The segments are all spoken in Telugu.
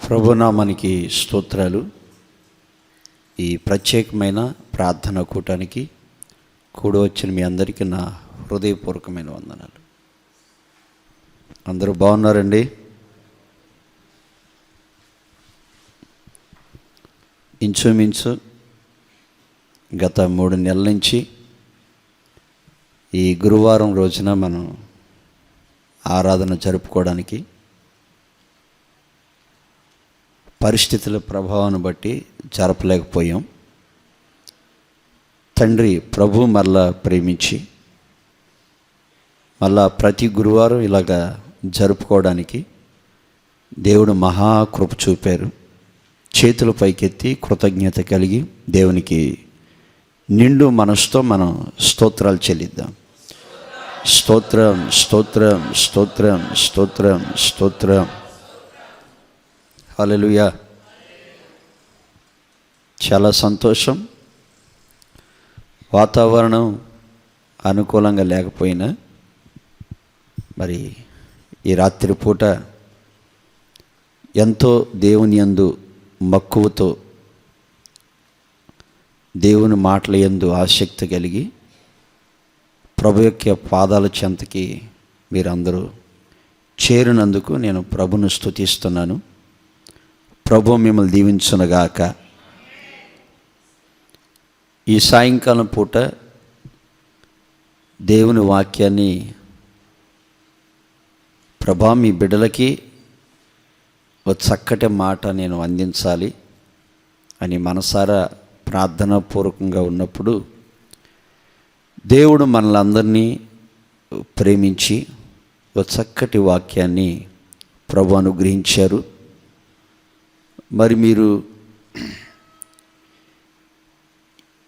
ప్రభునామానికి స్తోత్రాలు. ఈ ప్రత్యేకమైన ప్రార్థన కూటానికి కూడి వచ్చిన మీ అందరికీ నా హృదయపూర్వకమైన వందనాలు. అందరూ బాగున్నారండి? ఇంచుమించు గత 3 నెలల నుంచి ఈ గురువారం రోజున మనం ఆరాధన జరుపుకోవడానికి పరిస్థితుల ప్రభావాన్ని బట్టి జరపలేకపోయాం. తండ్రి ప్రభు మరలా ప్రేమించి మళ్ళా ప్రతి గురువారం ఇలాగా జరుపుకోవడానికి దేవుడు మహాకృప చూపారు. చేతుల పైకెత్తి కృతజ్ఞత కలిగి దేవునికి నిండు మనసుతో మనం స్తోత్రాలు చెల్లిద్దాం. స్తోత్రం, స్తోత్రం, స్తోత్రం, స్తోత్రం, స్తోత్రం. హల్లెలూయా. చాలా సంతోషం. వాతావరణం అనుకూలంగా లేకపోయినా మరి ఈ రాత్రి పూట ఎంతో దేవుని యందు మక్కువతో దేవుని మాటల యందు ఆసక్తి కలిగి ప్రభు యొక్క పాదాల చెంతకి మీరందరూ చేరినందుకు నేను ప్రభును స్తుతిస్తున్నాను. ప్రభు మిమ్మల్ని దీవించునుగాక. ఈ సాయంకాలం పూట దేవుని వాక్యాన్ని ప్రభా మీ బిడ్డలకి ఒక చక్కటి మాట నేను అందించాలి అని మనసారా ప్రార్థనాపూర్వకంగా ఉన్నప్పుడు దేవుడు మనలందరినీ ప్రేమించి ఒక చక్కటి వాక్యాన్ని ప్రభు అనుగ్రహించారు. మరి మీరు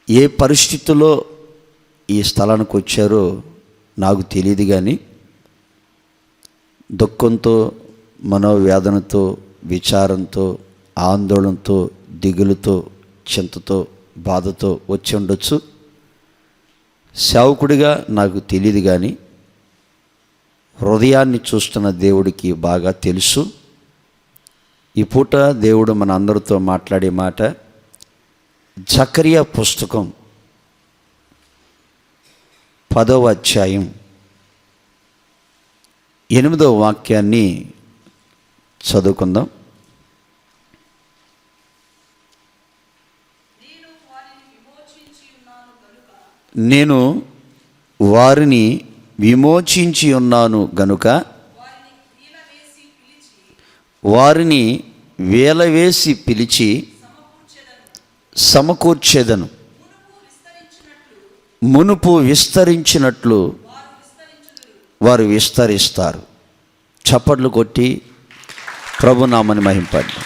ఏ పరిస్థితుల్లో ఈ స్థలానికి వచ్చారో నాకు తెలియదు, కానీ దుఃఖంతో, మనోవేదనతో, విచారంతో, ఆందోళనతో, దిగులుతో, చింతతో, బాధతో వచ్చి ఉండొచ్చు. సేవకుడిగా నాకు తెలియదు, కానీ హృదయాన్ని చూస్తున్న దేవుడికి బాగా తెలుసు. ఈ పూట దేవుడు మన అందరితో మాట్లాడే మాట జకరియా పుస్తకం 10వ అధ్యాయం 8వ వాక్యాన్ని చదువుకుందాం. నేను వారిని విమోచించి ఉన్నాను గనుక వారిని వేలవేసి పిలిచి సమకూర్చెదను. మునుపు విస్తరించినట్లు వారు విస్తరిస్తారు. చప్పట్లు కొట్టి ప్రభునామని మహింపండి.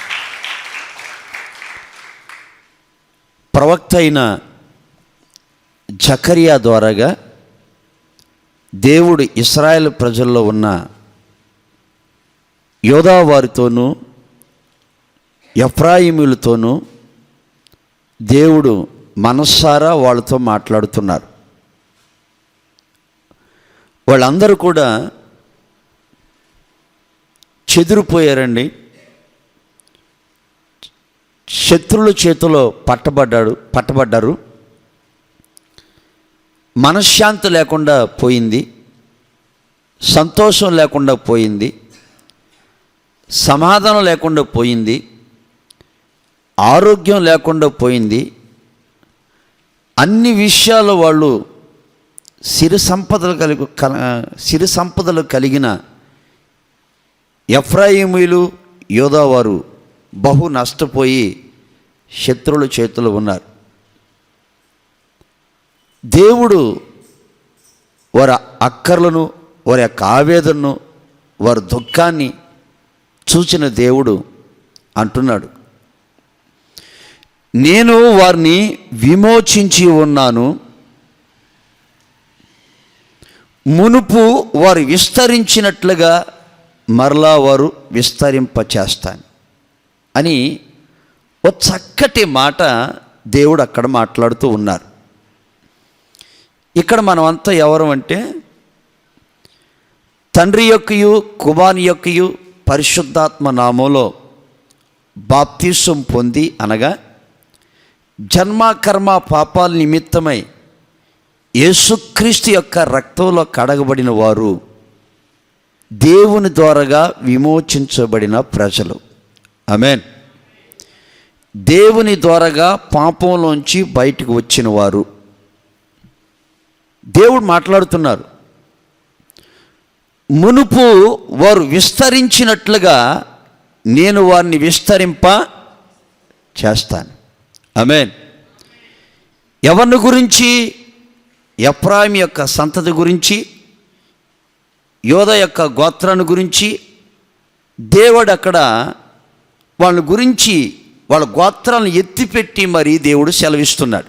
ప్రవక్త అయిన జకరియా ద్వారాగా దేవుడు ఇశ్రాయేలు ప్రజల్లో ఉన్న యోధా వారితోనూ ఎఫ్రాయిములతోనూ దేవుడు మనస్సారా వాళ్ళతో మాట్లాడుతున్నారు. వాళ్ళందరూ కూడా చెదిరిపోయారండి. శత్రువుల చేతిలో పట్టబడ్డారు. మనశ్శాంతి లేకుండా పోయింది, సంతోషం లేకుండా పోయింది, సమాధానం లేకుండా పోయింది, ఆరోగ్యం లేకుండా పోయింది. అన్ని విషయాలు వాళ్ళు సిరి సంపదలు కలిగిన ఎఫ్రాయిమీలు, యోధావారు బహు నష్టపోయి శత్రువుల చేతులు ఉన్నారు. దేవుడు వారి అక్కర్లను, వారి యొక్క ఆవేదనను, వారి దుఃఖాన్ని చూచిన దేవుడు అంటున్నాడు, నేను వారిని విమోచించి ఉన్నాను, మునుపు వారు విస్తరించినట్లుగా మరలా వారు విస్తరింపచేస్తాను అని ఒక చక్కటి మాట దేవుడు అక్కడ మాట్లాడుతూ ఉన్నారు. ఇక్కడ మనమంతా ఎవరు అంటే తండ్రి యొక్కయు కుమారుని యొక్కయు పరిశుద్ధాత్మ నామములో బాప్తిసం పొంది, అనగా జన్మ కర్మ పాపాల నిమిత్తమై యేసుక్రీస్తు యొక్క రక్తంలో కడగబడిన వారు దేవుని ద్వారాగా విమోచించబడిన ప్రజలు. ఆమేన్. దేవుని ద్వారాగా పాపంలోంచి బయటకు వచ్చిన వారు. దేవుడు మాట్లాడుతున్నారు, మునుపు వారు విస్తరించినట్లుగా నేను వారిని విస్తరింప చేస్తాను. ఆమేన్. ఎవరిని గురించి? ఎఫ్రాయిము యొక్క సంతతి గురించి, యోధా యొక్క గోత్రాన్ని గురించి దేవుడు అక్కడ వాళ్ళ గురించి, వాళ్ళ గోత్రాలను ఎత్తిపెట్టి మరి దేవుడు సెలవిస్తున్నాడు.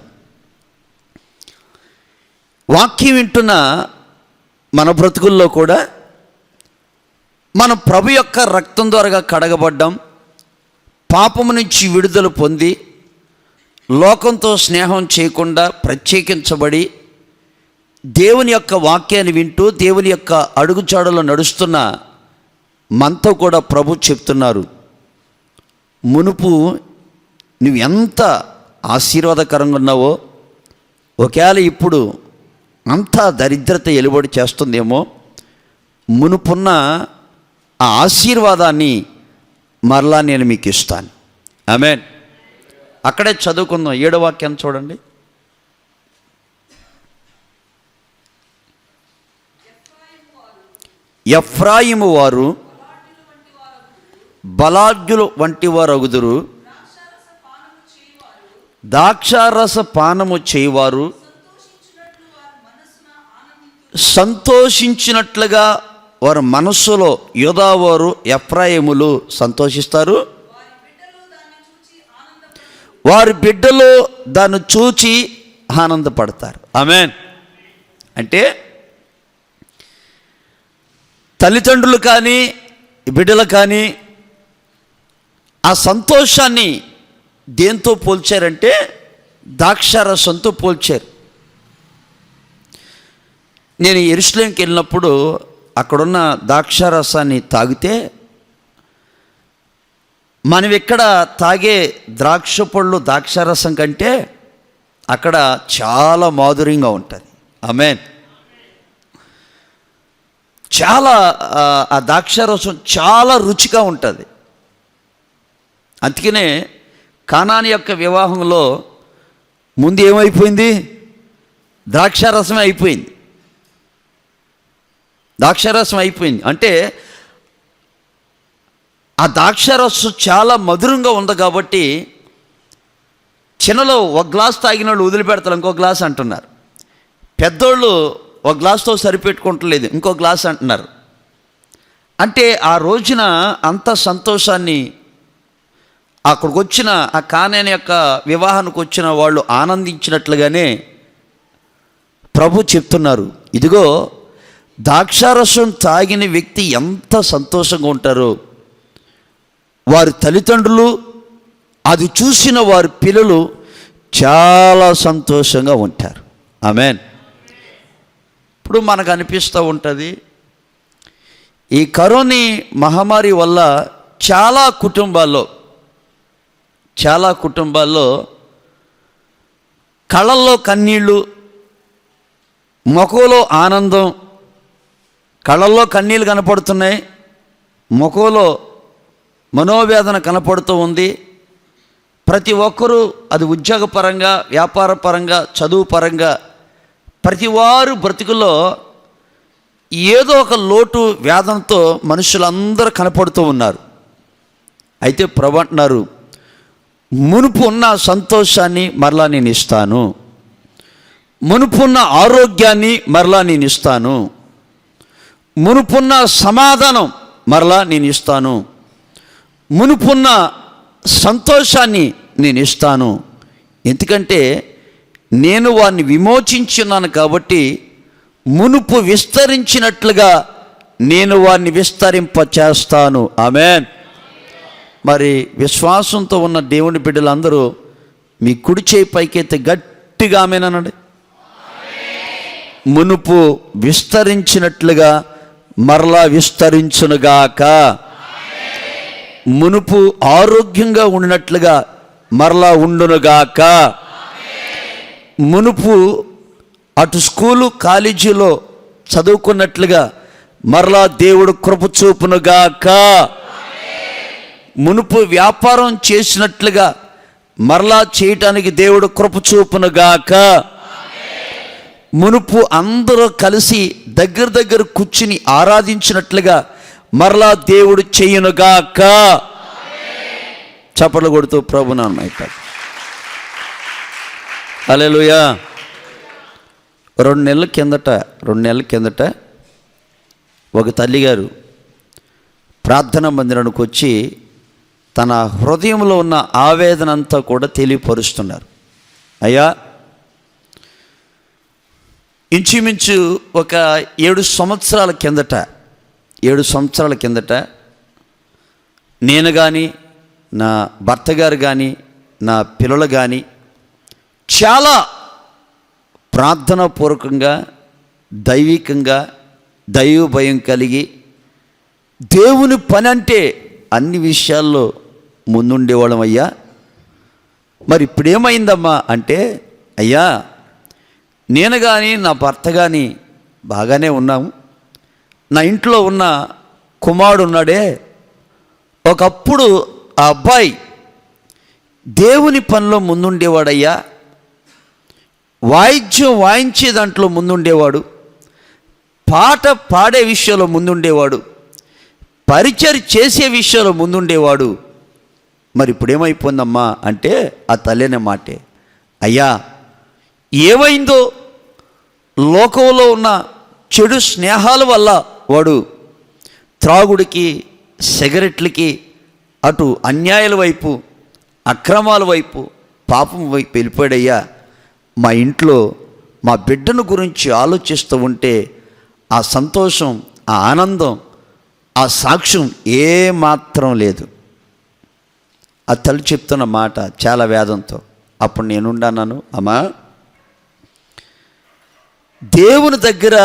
వాక్యం వింటున్న మన బ్రతుకుల్లో కూడా మనం ప్రభు యొక్క రక్తం ద్వారా కడగబడ్డాం, పాపము నుంచి విడుదల పొంది, లోకంతో స్నేహం చేయకుండా ప్రత్యేకించబడి, దేవుని యొక్క వాక్యాన్ని వింటూ దేవుని యొక్క అడుగుజాడలో నడుస్తున్న మనతో కూడా ప్రభు చెప్తున్నారు, మునుపు నువ్వు ఎంత ఆశీర్వాదకరంగా ఉన్నావో, ఒకవేళ ఇప్పుడు అంతా దరిద్రత ఎలుబడి చేస్తుందేమో, మునుపున్న ఆ ఆశీర్వాదాన్ని మరలా నేను మీకు ఇస్తాను. ఆమేన్. అక్కడే చదువుకుందాం. 7వ వాక్యాన్ని చూడండి. ఎఫ్రాయిము వారు బలాఢ్యులు వంటి వారు అగుదురు, ద్రాక్షారస పానము చేయవారు సంతోషించినట్లుగా వారి మనస్సులో యోధావారు ఎఫ్రాయిములు సంతోషిస్తారు, వారి బిడ్డలు దాన్ని చూచి ఆనందపడతారు. ఆమేన్. అంటే తల్లిదండ్రులు కానీ బిడ్డలు కానీ ఆ సంతోషాన్ని దేంతో పోల్చారంటే ద్రాక్షారసంతో పోల్చారు. నేను యెరూషలేంకి వెళ్ళినప్పుడు అక్కడున్న ద్రాక్షారసాన్ని తాగితే, మనం ఇక్కడ తాగే ద్రాక్ష పళ్ళు ద్రాక్షారసం కంటే అక్కడ చాలా మాధుర్యంగా ఉంటుంది. ఆమేన్. చాలా ఆ ద్రాక్షారసం చాలా రుచిగా ఉంటుంది. అందుకనే కానాని యొక్క వివాహంలో ముందు ఏమైపోయింది? ద్రాక్షారసమే అయిపోయింది. ద్రాక్షారసం అయిపోయింది అంటే ఆ ద్రాక్షారసం చాలా మధురంగా ఉంది కాబట్టి చిన్నలో ఒక గ్లాస్ తాగిన వాళ్ళు వదిలిపెడతారు, ఇంకో గ్లాస్ అంటున్నారు. పెద్దోళ్ళు ఒక గ్లాస్తో సరిపెట్టుకుంటలేదు, ఇంకో గ్లాస్ అంటున్నారు. అంటే ఆ రోజున అంత సంతోషాన్ని అక్కడికి వచ్చిన ఆ కానాని యొక్క వివాహానికి వచ్చిన వాళ్ళు ఆనందించినట్లుగానే ప్రభు చెప్తున్నారు, ఇదిగో ద్రాక్షారసం తాగిన వ్యక్తి ఎంత సంతోషంగా ఉంటారో, వారి తల్లిదండ్రులు, అది చూసిన వారి పిల్లలు చాలా సంతోషంగా ఉంటారు. ఆమేన్. ఇప్పుడు మనకు అనిపిస్తూ ఉంటుంది, ఈ కరోనా మహమ్మారి వల్ల చాలా కుటుంబాల్లో కళ్ళల్లో కన్నీళ్ళు, ముఖంలో ఆనందం, కళ్ళల్లో కన్నీళ్ళు కనపడుతున్నాయి, ముఖంలో మనోవేదన కనపడుతూ ఉంది. ప్రతి ఒక్కరూ అది ఉద్యోగపరంగా, వ్యాపారపరంగా, చదువు పరంగా ప్రతి వారు బ్రతుకుల్లో ఏదో ఒక లోటు వేదనతో మనుషులందరూ కనపడుతూ ఉన్నారు. అయితే ప్రభు అంటున్నారు, మునుపు ఉన్న సంతోషాన్ని మరలా నేను ఇస్తాను, మునుపున్న ఆరోగ్యాన్ని మరలా నేను ఇస్తాను, మునుపున్న సమాధానం మరలా నేను ఇస్తాను, మునుపున్న సంతోషాన్ని నేను ఇస్తాను. ఎందుకంటే నేను వారిని విమోచించున్నాను కాబట్టి మునుపు విస్తరించినట్లుగా నేను వారిని విస్తరింపచేస్తాను. ఆమేన్. మరి విశ్వాసంతో ఉన్న దేవుని బిడ్డలందరూ మీ కుడి చేయి పైకెత్తి గట్టిగా ఆమేన్ అనండి. మునుపు విస్తరించినట్లుగా మరలా విస్తరించునుగాక. మునుపు ఆరోగ్యంగా ఉండినట్లుగా మరలా ఉండునుగాక. మునుపు అటు స్కూలు కాలేజీలో చదువుకున్నట్లుగా మరలా దేవుడు కృప చూపునుగాక. మునుపు వ్యాపారం చేసినట్లుగా మరలా చేయటానికి దేవుడు కృప చూపునుగాక. మునుపు అందరూ కలిసి దగ్గర కూర్చుని ఆరాధించినట్లుగా మరలా దేవుడు చేయునుగాక. చప్పట్లు కొడుతూ ప్రభు నామమున అయిపోయి. హల్లెలూయా. 2 నెలల కిందట ఒక తల్లిగారు ప్రార్థనా మందిరానికి వచ్చి తన హృదయంలో ఉన్న ఆవేదన అంతా కూడా తెలియపరుస్తున్నారు. అయ్యా, ఇంచుమించు ఒక 7 సంవత్సరాల కిందట నేను కానీ, నా భర్త గారు కానీ, నా పిల్లలు కానీ చాలా ప్రార్థనాపూర్వకంగా, దైవికంగా, దైవ భయం కలిగి దేవుని పని అంటే అన్ని విషయాల్లో ముందుండేవాళ్ళం. అయ్యా, మరి ఇప్పుడేమైందమ్మా అంటే, అయ్యా నేను కానీ నా భర్త కానీ బాగానే ఉన్నాము. నా ఇంట్లో ఉన్న కుమారుడు ఉన్నాడే, ఒకప్పుడు ఆ అబ్బాయి దేవుని పనిలో ముందుండేవాడయ్యా. వాయిద్యం వాయించే దాంట్లో ముందుండేవాడు, పాట పాడే విషయంలో ముందుండేవాడు, పరిచయం చేసే విషయంలో ముందుండేవాడు. మరి ఇప్పుడు ఏమైపోయిందమ్మా అంటే ఆ తల్లినే మాటే, అయ్యా ఏమైందో, లోకంలో ఉన్న చెడు స్నేహాల వల్ల వాడు త్రాగుడికి, సిగరెట్లకి, అటు అన్యాయాల వైపు, అక్రమాల వైపు, పాపం వైపు వెళ్ళిపోయాడయ్యా. మా ఇంట్లో మా బిడ్డను గురించి ఆలోచిస్తూ ఉంటే ఆ సంతోషం, ఆ ఆనందం, ఆ సాక్ష్యం ఏమాత్రం లేదు. ఆ తల్లి చెప్తున్న మాట చాలా వేదంతో. అప్పుడు నేనున్నాను, అమ్మా దేవుని దగ్గర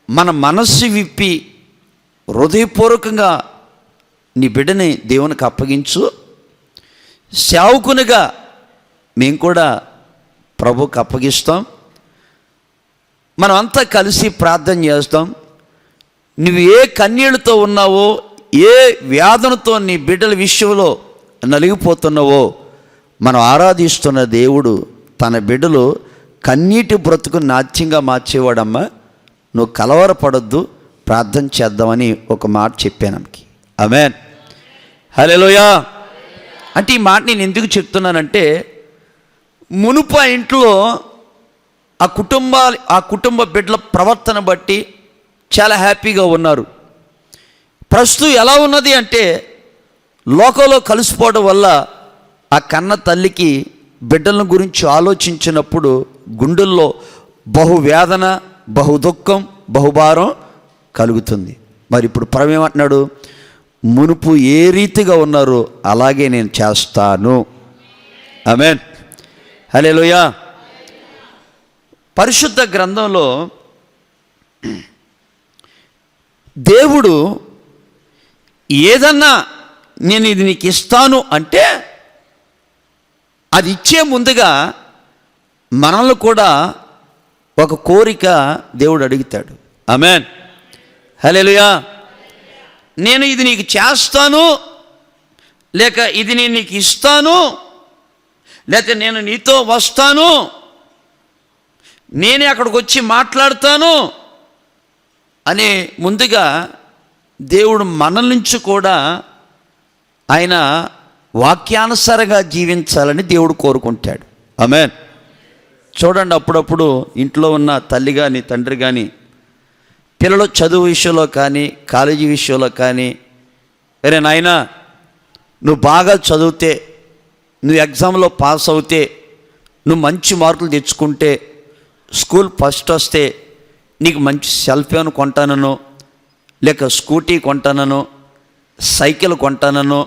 మన మనస్సు విప్పి హృదయపూర్వకంగా నీ బిడ్డని దేవునికి అప్పగించు. సేవకునిగా మేము కూడా ప్రభువుకి అప్పగిస్తాం. మనం అంతా కలిసి ప్రార్థన చేస్తాం. నువ్వు ఏ కన్నీళ్ళతో ఉన్నావో, ఏ వేదనతో నీ బిడ్డల విషయంలో నలిగిపోతున్నావో, మనం ఆరాధిస్తున్న దేవుడు తన బిడ్డలు కన్నీటి బ్రతుకు నాట్యంగా మార్చేవాడమ్మా. నువ్వు కలవరపడొద్దు, ప్రార్థన చేద్దామని ఒక మాట చెప్పాను. ఆమేన్, హల్లెలూయా. అంటే ఈ మాట నేను ఎందుకు చెప్తున్నానంటే, మునుపు ఆ ఇంట్లో ఆ కుటుంబ బిడ్డల ప్రవర్తన బట్టి చాలా హ్యాపీగా ఉన్నారు. ప్రస్తుతం ఎలా ఉన్నది అంటే, లోకంలో కలిసిపోవడం వల్ల ఆ కన్న తల్లికి బిడ్డల గురించి ఆలోచించినప్పుడు గుండెల్లో బహువేదన, బహు దుఃఖం, బహుభారం కలుగుతుంది. మరి ఇప్పుడు ప్రభు ఏమంటున్నాడు, మునుపు ఏ రీతిగా ఉన్నారో అలాగే నేను చేస్తాను. ఆమేన్, హల్లెలూయా. పరిశుద్ధ గ్రంథంలో దేవుడు ఏదన్నా నేను ఇది నీకు ఇస్తాను అంటే అది ఇచ్చే ముందుగా మనల్ని కూడా ఒక కోరిక దేవుడు అడుగుతాడు. ఆమేన్, హల్లెలూయా. నేను ఇది నీకు చేస్తాను, లేక ఇది నేను నీకు ఇస్తాను, లేక నేను నీతో వస్తాను, నేనే అక్కడికి వచ్చి మాట్లాడతాను అనే ముందుగా దేవుడు మన నుంచి కూడా ఆయన వాక్యానుసారంగా జీవించాలని దేవుడు కోరుకుంటాడు. ఆమేన్. చూడండి, అప్పుడప్పుడు ఇంట్లో ఉన్న తల్లి కానీ తండ్రి కానీ పిల్లలు చదువు విషయంలో కానీ కాలేజీ విషయంలో కానీ, అరే నాయనా నువ్వు బాగా చదివితే, నువ్వు ఎగ్జామ్లో పాస్ అవుతే, నువ్వు మంచి మార్కులు తెచ్చుకుంటే, స్కూల్ ఫస్ట్ వస్తే నీకు మంచి సెల్ ఫోన్ కొంటానను, లేక స్కూటీ కొంటానను, సైకిల్ కొంటానను,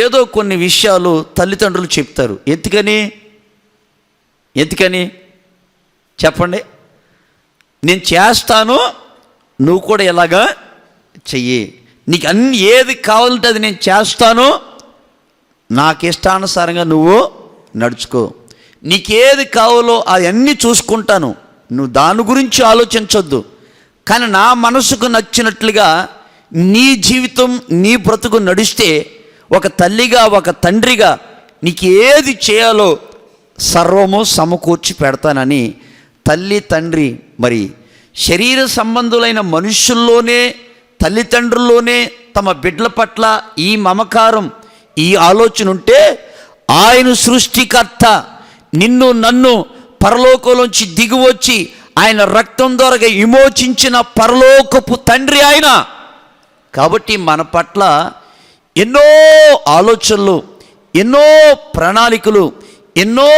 ఏదో కొన్ని విషయాలు తల్లిదండ్రులు చెప్తారు. ఎందుకని చెప్పండి? నేను చేస్తాను, నువ్వు కూడా ఎలాగా చెయ్యి. నీకు అన్ని ఏది కావాలంటే అది నేను చేస్తాను, నాకు ఇష్టానుసారంగా నువ్వు నడుచుకో, నీకేది కావాలో అవన్నీ చూసుకుంటాను, నువ్వు దాని గురించి ఆలోచించొద్దు, కానీ నా మనసుకు నచ్చినట్లుగా నీ జీవితం నీ బ్రతుకు నడిస్తే ఒక తల్లిగా ఒక తండ్రిగా నీకు ఏది చేయాలో సర్వము సమకూర్చి పెడతానని తల్లి తండ్రి, మరి శరీర సంబంధులైన మనుషుల్లోనే తల్లిదండ్రుల్లోనే తమ బిడ్డల పట్ల ఈ మమకారం ఈ ఆలోచన ఉంటే, ఆయన సృష్టికర్త నిన్ను నన్ను పరలోకంలోంచి దిగివచ్చి ఆయన రక్తం ద్వారా విమోచించిన పరలోకపు తండ్రి ఆయన. కాబట్టి మన పట్ల ఎన్నో ఆలోచనలు, ఎన్నో ప్రణాళికలు, ఎన్నో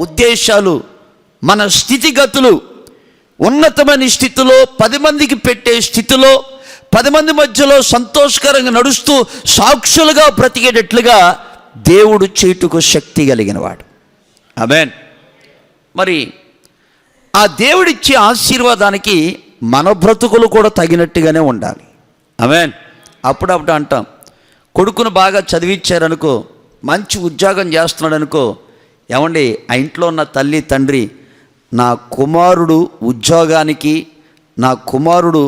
ఉద్దేశాలు, మన స్థితిగతులు ఉన్నతమైన స్థితిలో 10 మందికి పెట్టే స్థితిలో 10 మంది మధ్యలో సంతోషకరంగా నడుస్తూ సాక్షులుగా బ్రతికేటట్లుగా దేవుడు చేటుకు శక్తి కలిగినవాడు. ఆమేన్. మరి ఆ దేవుడిచ్చే ఆశీర్వాదానికి మన బ్రతుకులు కూడా తగినట్టుగానే ఉండాలి. ఆమేన్. అప్పుడప్పుడు అంటాం, కొడుకును బాగా చదివించారనుకో, మంచి ఉద్యోగం చేస్తున్నాడు అనుకో, ఏమండి ఆ ఇంట్లో ఉన్న తల్లి తండ్రి, నా కుమారుడు ఉద్యోగానికి నా కుమారుడు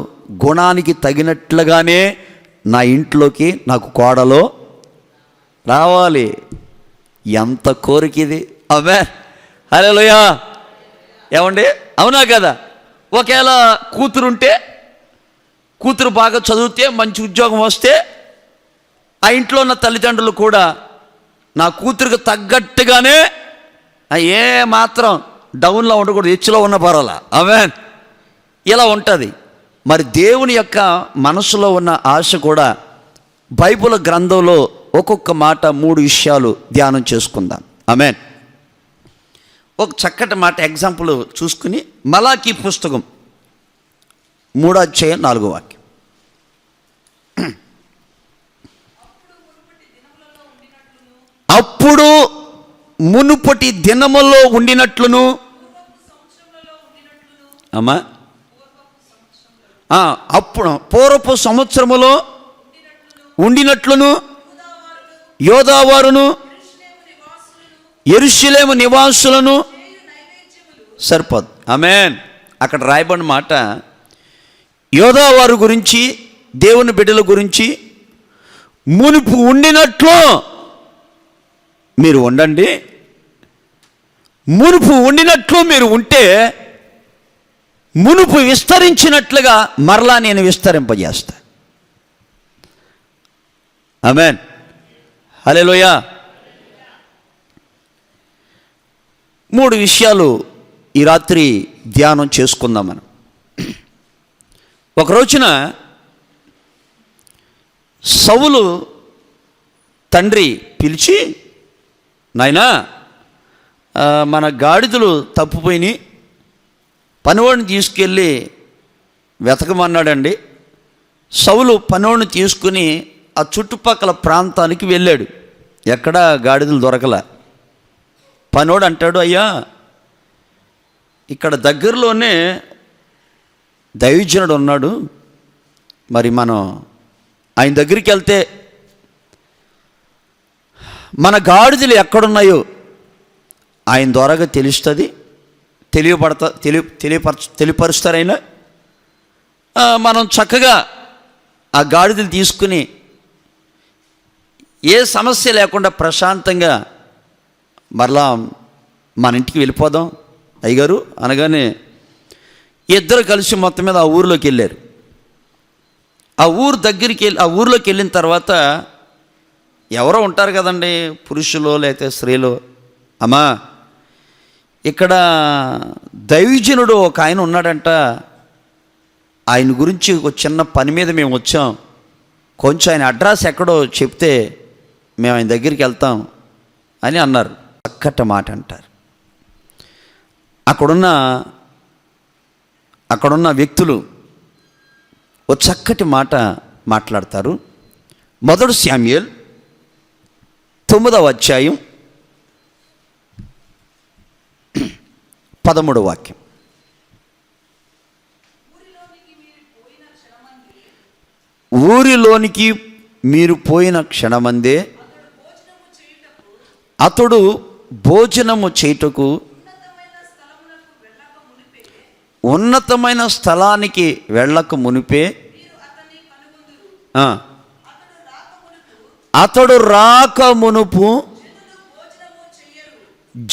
గుణానికి తగినట్లుగానే నా ఇంట్లోకి నాకు కోడలో రావాలి. ఎంత కోరిక ఇది. ఆమేన్. హల్లెలూయా. ఏమండి అవునా కదా? ఒకవేళ కూతురుంటే, కూతురు బాగా చదివితే మంచి ఉద్యోగం వస్తే ఆ ఇంట్లో ఉన్న తల్లిదండ్రులు కూడా నా కూతురికి తగ్గట్టుగానే ఏ మాత్రం డౌన్లో ఉండకూడదు, హెచ్చులో ఉన్న పర్వాలా. ఆమేన్. ఇలా ఉంటుంది. మరి దేవుని యొక్క మనసులో ఉన్న ఆశ కూడా బైబిల్ గ్రంథంలో ఒక్కొక్క మాట 3 విషయాలు ధ్యానం చేసుకుందాం. ఆమేన్. ఒక చక్కటి మాట ఎగ్జాంపుల్ చూసుకుని మలాకీ పుస్తకం 3వ అధ్యాయం 4వ వాక్యం. అప్పుడు మునుపటి దినములో ఉండినట్లును, అమ్మా అప్పుడు పూర్వపు సంవత్సరములో ఉండినట్లును యోదావారును యెరూషలేము నివాసులను సరిపోదు. ఆమేన్. అక్కడ రాయబడిన మాట యోదావారు గురించి, దేవుని బిడ్డల గురించి, మునుపు ఉండినట్లు మీరు ఉండండి, మునుపు ఉండినట్లు మీరు ఉంటే మునుపు విస్తరించినట్లుగా మరలా నేను విస్తరింపజేస్తా. ఆమేన్. హల్లెలూయా. 3 విషయాలు ఈ రాత్రి ధ్యానం చేసుకుందాం మనం. ఒక రోజున సౌలు తండ్రి పిలిచి, నాయనా మన గాడిదలు తప్పిపోయినాయి, పనివాడిని తీసుకెళ్ళి వెతకమన్నాడండి. సౌలు పనివాడిని తీసుకుని ఆ చుట్టుపక్కల ప్రాంతానికి వెళ్ళాడు. ఎక్కడా గాడిదలు దొరకలా. పనివాడు అంటాడు, అయ్యా ఇక్కడ దగ్గరలోనే దైవజనుడు ఉన్నాడు, మరి మనం ఆయన దగ్గరికి వెళ్తే మన గాడిదలు ఎక్కడున్నాయో ఆయన ద్వారాగా తెలుస్తుంది, తెలియపరుస్తారైనా మనం చక్కగా ఆ గాడిదలు తీసుకుని ఏ సమస్య లేకుండా ప్రశాంతంగా మరలా మన ఇంటికి వెళ్ళిపోదాం అయ్యగారు అనగానే ఇద్దరు కలిసి మొత్తం మీద ఆ ఊరిలోకి వెళ్ళారు. ఆ ఊరిలోకి వెళ్ళిన తర్వాత ఎవరో ఉంటారు కదండి, పురుషులో లేకపోతే స్త్రీలో, అమ్మా ఇక్కడ దైవజనుడు ఒక ఆయన ఉన్నాడంట, ఆయన గురించి ఒక చిన్న పని మీద మేము వచ్చాం, కొంచెం ఆయన అడ్రస్ ఎక్కడో చెప్తే మేము ఆయన దగ్గరికి వెళ్తాం అని అన్నారు. చక్కటి మాట అంటారు. అక్కడున్న వ్యక్తులు ఓ చక్కటి మాట మాట్లాడతారు. 1 శామ్యూయల్ 9వ అధ్యాయం 13వ వాక్యం. ఊరిలోనికి మీరు పోయిన క్షణమందే అతడు భోజనము చేయుటకు ఉన్నతమైన స్థలానికి వెళ్ళక మునిపే అతడు రాక మునుపు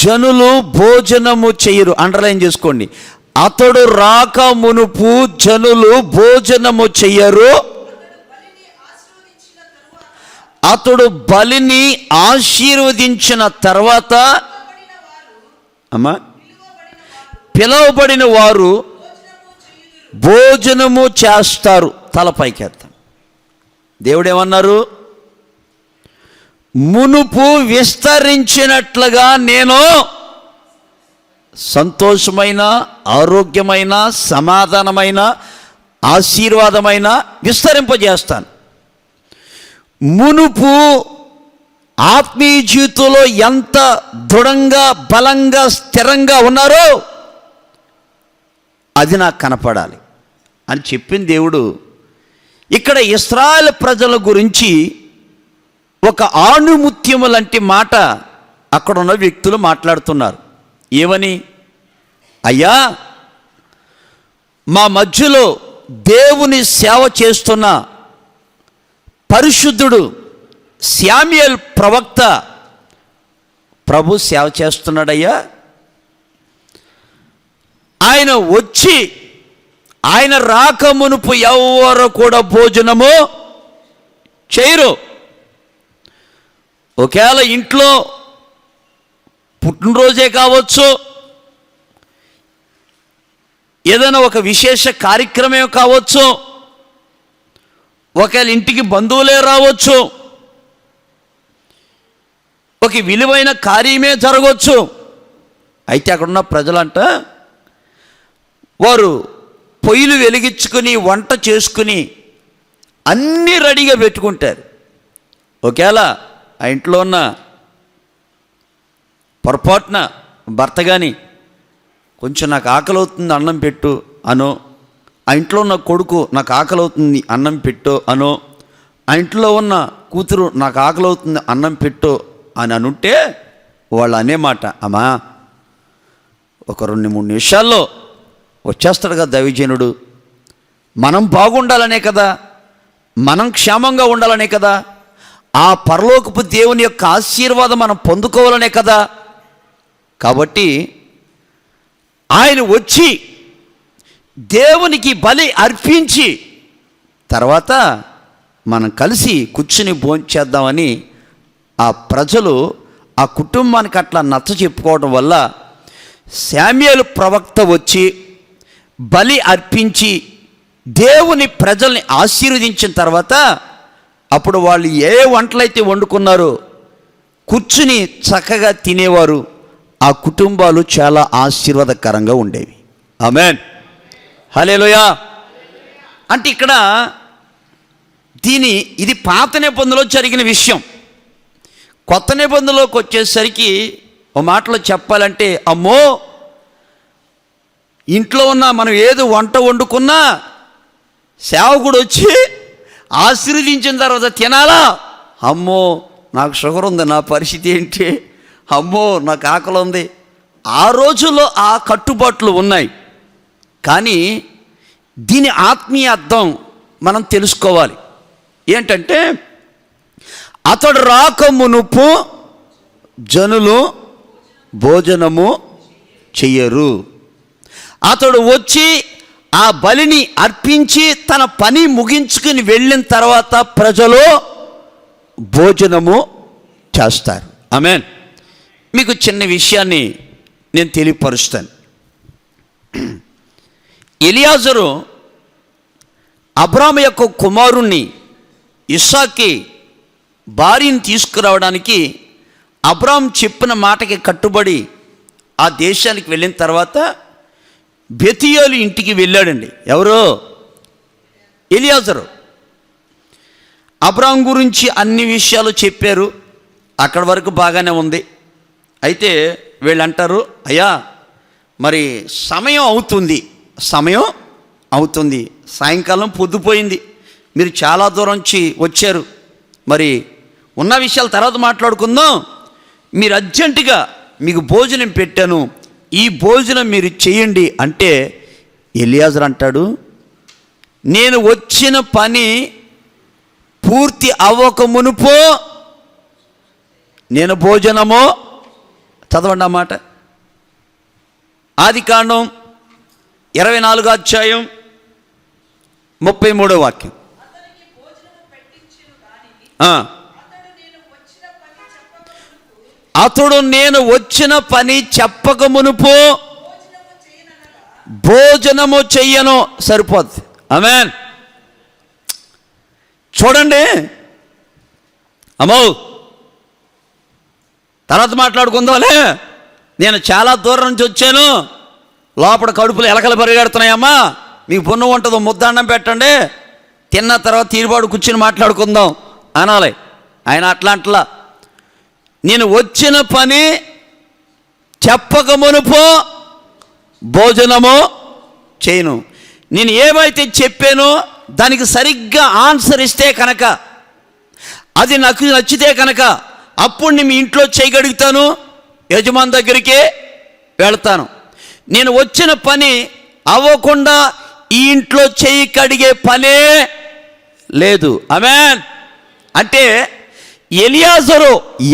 జనులు భోజనము చెయ్యరు. అండర్లైన్ చేసుకోండి. అతడు రాక మునుపు జనులు భోజనము చెయ్యరు. అతడు బలిని ఆశీర్వదించిన తర్వాత అమ్మా పిలువబడిన వారు భోజనము చేస్తారు. తలపైకెత్తాం. దేవుడేమన్నారు? మునుపు విస్తరించినట్లుగా నేను సంతోషమైన, ఆరోగ్యమైన, సమాధానమైన, ఆశీర్వాదమైన విస్తరింపజేస్తాను. మునుపు ఆత్మీయ జీవితంలో ఎంత దృఢంగా, బలంగా, స్థిరంగా ఉన్నారో అది నాకు కనపడాలి అని చెప్పిన దేవుడు ఇక్కడ ఇశ్రాయేలు ప్రజల గురించి ఒక ఆణిముత్యము లాంటి మాట అక్కడ ఉన్న వ్యక్తులు మాట్లాడుతున్నారు. ఏమని? అయ్యా, మా మధ్యలో దేవుని సేవ చేస్తున్న పరిశుద్ధుడు శామ్యూయేల్ ప్రవక్త ప్రభు సేవ చేస్తున్నాడయ్యా. ఆయన వచ్చి ఆయన రాకమునుపు ఎవరు కూడా భోజనము చేయరు. ఒకవేళ ఇంట్లో పుట్టినరోజే కావచ్చు, ఏదైనా ఒక విశేష కార్యక్రమే కావచ్చు, ఒకవేళ ఇంటికి బంధువులే రావచ్చు, ఒక విలువైన కార్యమే జరగవచ్చు. అయితే అక్కడున్న ప్రజలంట వారు పొయ్యిలు వెలిగించుకుని వంట చేసుకుని అన్నీ రెడీగా పెట్టుకుంటారు. ఒకవేళ ఆ ఇంట్లో ఉన్న పొరపాటున భర్త కానీ కొంచెం నాకు ఆకలి అవుతుంది అన్నం పెట్టు అనో, ఆ ఇంట్లో ఉన్న కొడుకు నాకు ఆకలి అవుతుంది అన్నం పెట్టు అనో, ఆ ఇంట్లో ఉన్న కూతురు నాకు ఆకలి అవుతుంది అన్నం పెట్టు అని అనుంటే వాళ్ళు అనే మాట, అమ్మా ఒక 2-3 నిమిషాల్లో వచ్చేస్తాడు కదా దైవజనుడు, మనం బాగుండాలనే కదా, మనం క్షేమంగా ఉండాలనే కదా, ఆ పరలోకపు దేవుని యొక్క ఆశీర్వాదం మనం పొందుకోవాలనే కదా. కాబట్టి ఆయన వచ్చి దేవునికి బలి అర్పించి తర్వాత మనం కలిసి కూర్చుని భోంచేద్దామని ఆ ప్రజలు ఆ కుటుంబానికి అట్లా నచ్చ చెప్పుకోవడం వల్ల శామ్యూయేలు ప్రవక్త వచ్చి బలి అర్పించి దేవుని ప్రజల్ని ఆశీర్వదించిన తర్వాత అప్పుడు వాళ్ళు ఏ వంటలైతే వండుకున్నారో కూర్చుని చక్కగా తినేవారు. ఆ కుటుంబాలు చాలా ఆశీర్వాదకరంగా ఉండేవి. ఆమేన్, హల్లెలూయా. అంటే ఇక్కడ ఇది పాత నిబంధనలో జరిగిన విషయం. కొత్త నిబంధనలోకి వచ్చేసరికి ఓ మాటలో చెప్పాలంటే, అమ్మో, ఇంట్లో ఉన్న మనం ఏది వంట వండుకున్నా సేవకుడు వచ్చి ఆశీర్వదించిన తర్వాత తినాలా? అమ్మో, నాకు షుగర్ ఉంది, నా పరిస్థితి ఏంటి? అమ్మో, నాకు ఆకలి ఉంది. ఆ రోజుల్లో ఆ కట్టుబాట్లు ఉన్నాయి. కానీ దీని ఆత్మీయ అర్థం మనం తెలుసుకోవాలి. ఏంటంటే, అతడు రాకమునుపు జనులు భోజనము చెయ్యరు. అతడు వచ్చి ఆ బలిని అర్పించి తన పని ముగించుకుని వెళ్ళిన తర్వాత ప్రజలు భోజనము చేస్తారు. ఆమేన్. మీకు చిన్న విషయాన్ని నేను తెలియపరుస్తాను. ఎలియాజరు అబ్రాము యొక్క కుమారుణ్ణి ఇస్సాకి భార్యను తీసుకురావడానికి అబ్రాము చెప్పిన మాటకి కట్టుబడి ఆ దేశానికి వెళ్ళిన తర్వాత బెతీయేలు ఇంటికి వెళ్ళాడండి. ఎవరో? ఎలియాజరు. అబ్రాము గురించి అన్ని విషయాలు చెప్పారు. అక్కడి వరకు బాగానే ఉంది. అయితే వీళ్ళు అంటారు, అయ్యా మరి సమయం అవుతుంది, సాయంకాలం పొద్దుపోయింది, మీరు చాలా దూరం నుంచి వచ్చారు, మరి ఉన్న విషయాలు తర్వాత మాట్లాడుకుందాం. మీరు అర్జెంటుగా మీకు భోజనం పెట్టాను, ఈ భోజనం మీరు చేయండి అంటే ఎలియాజరు అంటాడు, నేను వచ్చిన పని పూర్తి అవ్వక మునుపు నేను భోజనము, చదవండి ఆ మాట, ఆదికాండం 24వ అధ్యాయం 33వ వాక్యం. అతడు నేను వచ్చిన పని చెప్పక మునుపు భోజనము చెయ్యను. సరిపోద్ది. ఆమేన్. చూడండి అమ్మో, తర్వాత మాట్లాడుకుందాంలే, నేను చాలా దూరం నుంచి వచ్చాను, లోపల కడుపులో ఎలకలు పరిగెడుతున్నాయమ్మా, మీకు పుణ్యం ఉంటుందో ముద్దాన్నం పెట్టండి, తిన్న తర్వాత తీరుబాటు కూర్చుని మాట్లాడుకుందాం అనాలి. ఆయన అట్లా నేను వచ్చిన పని చెప్పక మునుపు భోజనము చేయను. నేను ఏమైతే చెప్పానో దానికి సరిగ్గా ఆన్సర్ ఇస్తే కనుక, అది నాకు నచ్చితే కనుక, అప్పుడు నేను మీ ఇంట్లో చేయగలుగుతాను, యజమాని దగ్గరికి వెళ్తాను. నేను వచ్చిన పని అవ్వకుండా ఈ ఇంట్లో చేయి కడిగే పనే లేదు. ఆమేన్. అంటే ఎలియాజరు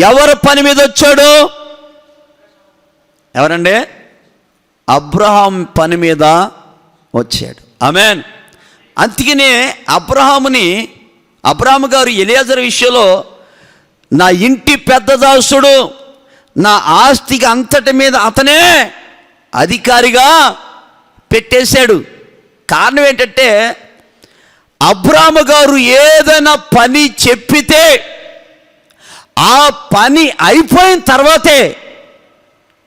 ఎవరి పని మీద వచ్చాడు? ఎవరండి? అబ్రహాం పని మీద వచ్చాడు. ఆమేన్. అందుకనే అబ్రహాము గారు ఎలియాజరు విషయంలో, నా ఇంటి పెద్ద దాసుడు, నా ఆస్తికి అంతటి మీద అతనే అధికారిగా పెట్టేశాడు. కారణం ఏంటంటే, అబ్రహాము గారు ఏదైనా పని చెప్పితే ఆ పని అయిపోయిన తర్వాతే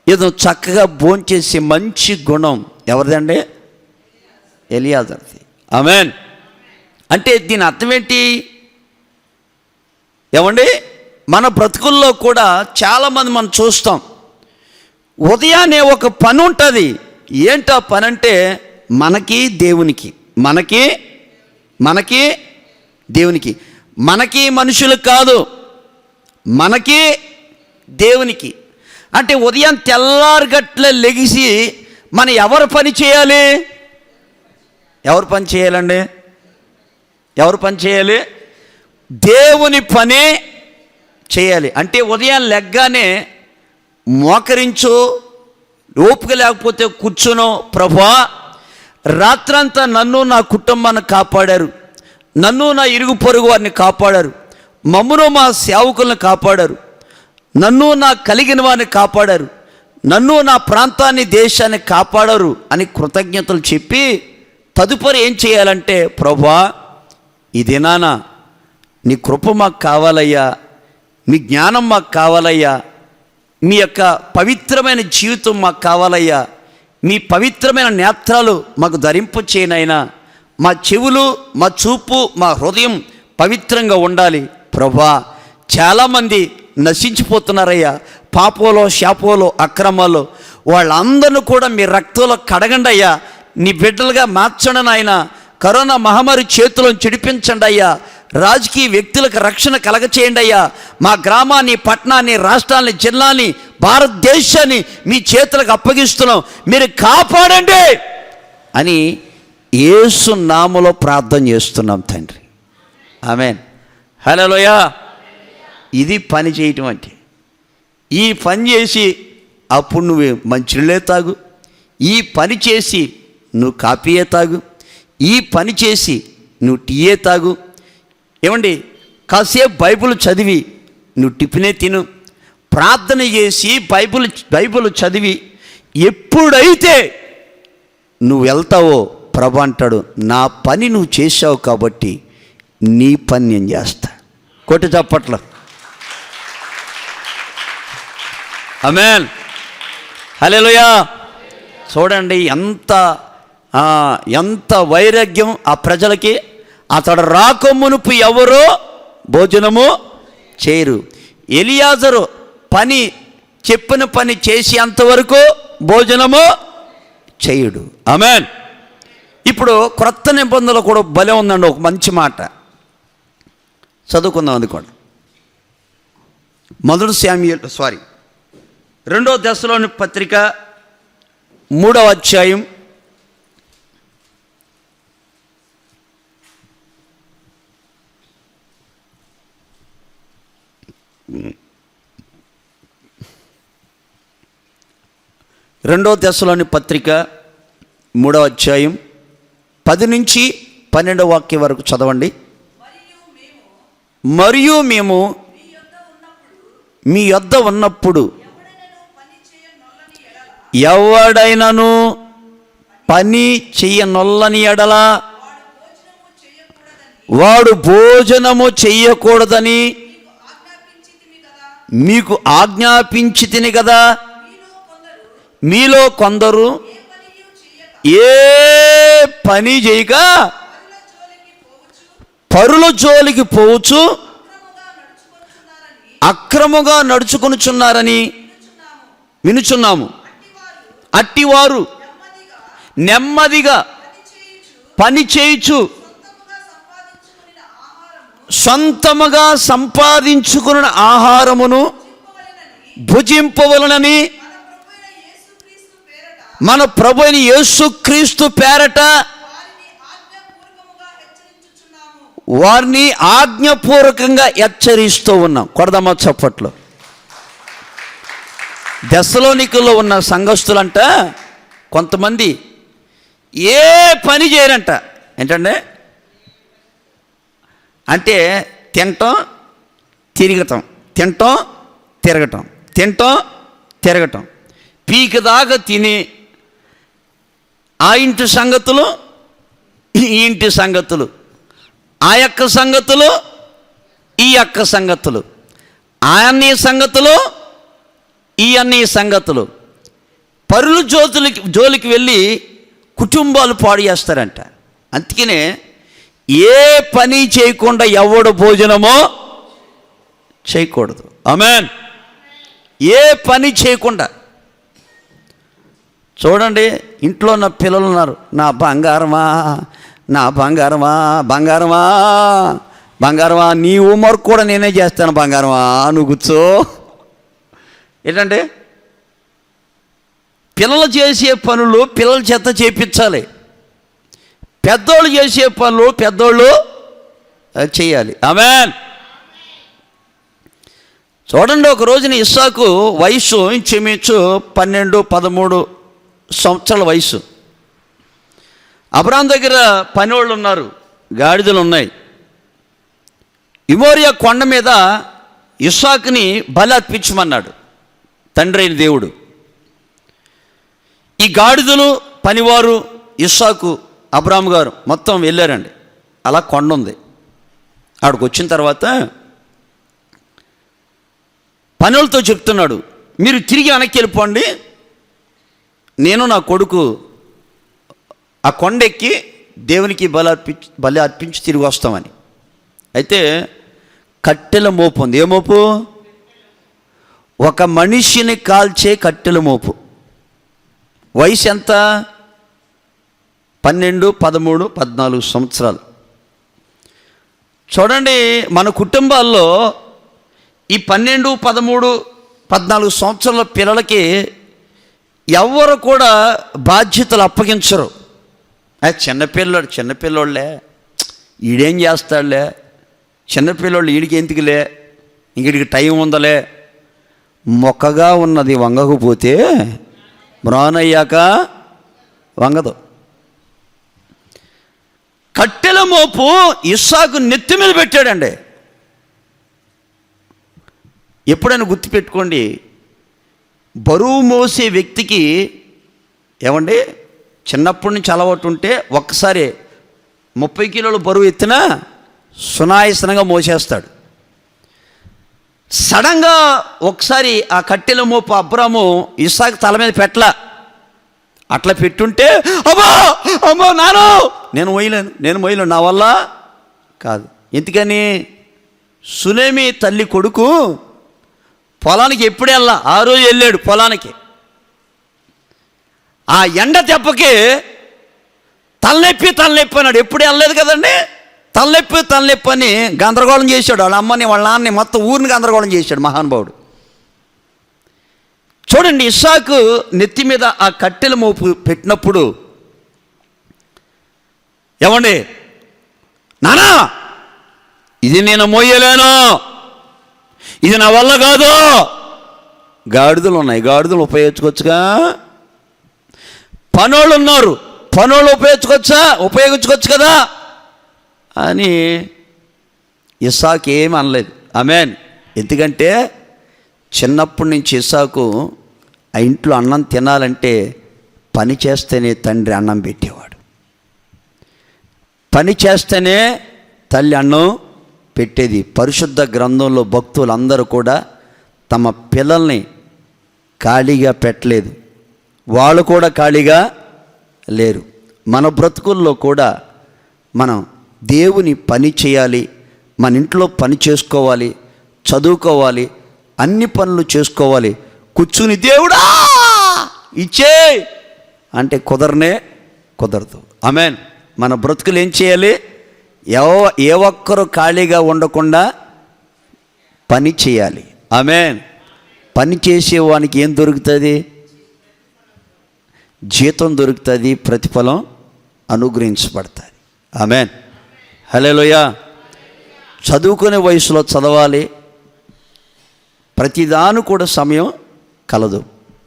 ఏదో చక్కగా భోంచేసే మంచి గుణం ఎవరిదండి? ఎలియాజర్ది. ఆమేన్. అంటే దీని అర్థం ఏంటి? ఏమండి, మన బ్రతుకుల్లో కూడా చాలామంది మనం చూస్తాం, ఉదయాన్నే ఒక పని ఉంటుంది. ఏంటో పని అంటే మనకి దేవునికి, మనకి దేవునికి, మనకి మనుషులకు కాదు, మనకి దేవునికి. అంటే ఉదయం తెల్లారగట్ల లెగిసి మనం ఎవరు పని చేయాలి? ఎవరు పని చేయాలండి? ఎవరు పని చేయాలి? దేవుని పని చేయాలి. అంటే ఉదయం లెగ్గానే మోకరించు, ఓపిక లేకపోతే కూర్చునో, ప్రభువా రాత్రంతా నన్ను నా కుటుంబాన్ని కాపాడారు, నన్ను నా ఇరుగు పొరుగు వారిని కాపాడారు, మమ్మును మా సేవకులను కాపాడారు, నన్ను నా కలిగిన వారిని కాపాడారు, నన్ను నా ప్రాంతాన్ని దేశాన్ని కాపాడారు అని కృతజ్ఞతలు చెప్పి తదుపరి ఏం చేయాలంటే, ప్రభువా ఈ దినాన నీ కృప మాకు కావాలయ్యా, మీ జ్ఞానం మాకు కావాలయ్యా, మీ యొక్క పవిత్రమైన జీవితం మాకు కావాలయ్యా, మీ పవిత్రమైన నేత్రాలు మాకు ధరింపు చేయనైనా, మా చెవులు, మా చూపు, మా హృదయం పవిత్రంగా ఉండాలి ప్రభువా. చాలామంది నశించిపోతున్నారయ్యా, పాపోలో శాపోలో అక్రమాలో, వాళ్ళందరినీ కూడా మీ రక్తంలో కడగండి అయ్యా, నీ బిడ్డలుగా మార్చండి నాయన, కరోనా మహమ్మారి చేతులను చిడిపించండి అయ్యా, రాజకీయ వ్యక్తులకు రక్షణ కలగచేయండి అయ్యా, మా గ్రామాన్ని, పట్టణాన్ని, రాష్ట్రాన్ని, జిల్లాని, భారతదేశాన్ని మీ చేతులకు అప్పగిస్తున్నాం, మీరు కాపాడండి అని యేసు నామములో ప్రార్థన చేస్తున్నాం తండ్రి. ఆమేన్. హల్లెలూయా. ఇది పని చేయటం అంటే. ఈ పని చేసి అప్పుడు నువ్వు మంచినీళ్ళే తాగు, ఈ పని చేసి నువ్వు కాఫీయే తాగు, ఈ పని చేసి నువ్వు టీయే తాగు. ఏమండి, కాసేపు బైబిల్ చదివి నువ్వు టిఫినే తిను, ప్రార్థన చేసి బైబిల్ చదివి ఎప్పుడైతే నువ్వు వెళ్తావో ప్రభు అంటాడు, నా పని నువ్వు చేసావు కాబట్టి నీ పని నేను చేస్తా. కొట్టి చప్పట్లు. ఆమేన్. హల్లెలూయా. చూడండి ఎంత వైరాగ్యం ఆ ప్రజలకి. అతడు రాకమునుపు ఎవరో భోజనము చేయరు. ఎలియాజరు చెప్పిన పని చేసేంతవరకు భోజనము చేయుడు. ఆమేన్. ఇప్పుడు క్రొత్త నిబంధనలో కూడా భలే ఉందండి ఒక మంచి మాట. చదువుకుందాం అనుకోండి. 2 దశలోని పత్రిక 3వ అధ్యాయం 2 దశలోని పత్రిక 3వ అధ్యాయం 10 నుంచి 12వ వాక్యం వరకు చదవండి. మరియు మేము మీ యొద్ద ఉన్నప్పుడు ఎవడైనను పని చెయ్యనొల్లని ఎడల వాడు భోజనము చెయ్యకూడదని మీకు ఆజ్ఞాపించితిని కదా. మీలో కొందరు ఏ పని చేయక పరుల జోలికి పోవచ్చు అక్రముగా నడుచుకొనుచున్నారని వినుచున్నాము. అట్టివారు నెమ్మదిగా పని చేయుచు సొంతముగా సంపాదించుకున్న ఆహారమును భుజింపవలనని మన ప్రభు అయిన యేసుక్రీస్తు పేరట వారిని ఆజ్ఞపూర్వకంగా హెచ్చరిస్తూ ఉన్నాం. కొడదామా చప్పట్లో. దెస్సలోనికలో ఉన్న సంఘస్థులంట కొంతమంది ఏ పని చేయరంట. ఏంటంటే అంటే తినటం తిరగటం, తినటం తిరగటం, తినటం తిరగటం, పీక దాకా తిని ఆ ఇంటి సంగతులు ఈ ఇంటి సంగతులు, ఆ యొక్క సంగతులు ఈ యొక్క సంగతులు, ఆ అన్ని సంగతులు ఈ అన్ని సంగతులు, పరుల జోలికి వెళ్ళి కుటుంబాలు పాడు చేస్తారంట. అందుకనే ఏ పని చేయకుండా ఎవడు భోజనమో చేయకూడదు. ఆమేన్. ఏ పని చేయకుండా. చూడండి, ఇంట్లో నా పిల్లలు ఉన్నారు. నా బంగారమా, నా బంగారమా, బంగారమా, బంగారమా, నీ హోంవర్క్ కూడా నేనే చేస్తాను బంగారమా, నువ్వు కూర్చో. ఏంటంటే పిల్లలు చేసే పనులు పిల్లల చేత చేయించాలి, పెద్దోళ్ళు చేసే పనులు పెద్దోళ్ళు చేయాలి. ఆమేన్. చూడండి, ఒక రోజున ఇస్సాకు వయసు ఇంచుమించు 12-13 సంవత్సరాల వయసు. అబ్రాహాము దగ్గర పనివాళ్ళు ఉన్నారు, గాడిదలు ఉన్నాయి. మోరియా కొండ మీద ఇస్సాకుని బలి అర్పించమన్నాడు తండ్రి అయిన దేవుడు. ఈ గాడిదలు, పనివారు, ఇస్సాకు, అబ్రాహాము గారు మొత్తం వెళ్ళారండి. అలా కొండ ఉంది. ఆడికి వచ్చిన తర్వాత పనులతో చెప్తున్నాడు, మీరు తిరిగి వెనక్కి వెళ్ళిపోండి, నేను నా కొడుకు ఆ కొండెక్కి దేవునికి బలి అర్పించి తిరిగి వస్తామని. అయితే కట్టెల మోపు ఉంది. ఏ మోపు? ఒక మనిషిని కాల్చే కట్టెల మోపు. వయసు ఎంత? 12, 13, 14 సంవత్సరాలు. చూడండి, మన కుటుంబాల్లో ఈ 12, 13, 14 సంవత్సరాల పిల్లలకి ఎవరు కూడా బాధ్యతలు అప్పగించరు. చిన్నపిల్లోళ్ళే, ఈడేం చేస్తాడులే, చిన్నపిల్లోళ్ళు ఈడికి ఎందుకులే, ఇంకడికి టైం ఉందలే, మొక్కగా ఉన్నది వంగకపోతే మ్రానయ్యాక వంగదు. కట్టెల మోపు ఇస్సాకు నెత్తి మీద పెట్టాడండి. ఎప్పుడైనా గుర్తుపెట్టుకోండి, బరువు మోసే వ్యక్తికి ఏమండి చిన్నప్పటి నుంచి అలవాటు ఉంటే ఒక్కసారి 30 కిలోల బరువు ఎత్తినా సునాయసనంగా మోసేస్తాడు. సడన్గా ఒకసారి ఆ కట్టెల మోపు అబ్రాము ఇస్సాకు తల మీద పెట్టలా. అట్లా పెట్టుంటే అమ్మా అమ్మో నాను నేను మొయ్యలేను, నా వల్ల కాదు. ఎందుకని? సునేమి తల్లి కొడుకు పొలానికి ఎప్పుడు వెళ్ళా, ఆ రోజు వెళ్ళాడు పొలానికి. ఆ ఎండ దెబ్బకి తలనొప్పి అన్నాడు. ఎప్పుడు వెళ్ళలేదు కదండి, తలనొప్పి అని గందరగోళం చేశాడు. వాళ్ళ అమ్మని వాళ్ళ నాన్నని మొత్తం ఊరిని గందరగోళం చేశాడు మహానుభావుడు. చూడండి, ఇస్సాకు నెత్తి మీద ఆ కట్టెల మోపు పెట్టినప్పుడు, ఏమండి నానా ఇది నేను మోయలేను, ఇది నా వల్ల కాదు, గాడిదలు ఉన్నాయి, గాడిదలు ఉపయోగించుకోవచ్చుగా, పనోళ్ళు ఉన్నారు, పనోళ్ళు ఉపయోగించుకోవచ్చు కదా అని ఇస్సాకు ఏమి అనలేదు. ఆమేన్. ఎందుకంటే చిన్నప్పటి నుంచి ఇస్సాకు ఆ ఇంట్లో అన్నం తినాలంటే పని చేస్తేనే తండ్రి అన్నం పెట్టేవాడు, పని చేస్తేనే తల్లి అన్నం పెట్టేది. పరిశుద్ధ గ్రంథంలో భక్తులందరూ కూడా తమ పిల్లల్ని ఖాళీగా పెట్టలేదు, వాళ్ళు కూడా ఖాళీగా లేరు. మన బ్రతుకుల్లో కూడా మనం దేవుని పని చేయాలి, మన ఇంట్లో పని చేసుకోవాలి, చదువుకోవాలి, అన్ని పనులు చేసుకోవాలి. కూర్చుని దేవుడా ఇచ్చే అంటే కుదరదు. ఆమేన్. మన బ్రతుకులు ఏం చేయాలి? ఏ ఒక్కరు ఖాళీగా ఉండకుండా పని చేయాలి. ఆమేన్. పని చేసేవానికి ఏం దొరుకుతుంది? జీతం దొరుకుతుంది, ప్రతిఫలం అనుగ్రహించబడుతుంది. ఆమేన్. హల్లెలూయా. చదువుకునే వయసులో చదవాలి, ప్రతిదాను కూడా సమయం కలదు.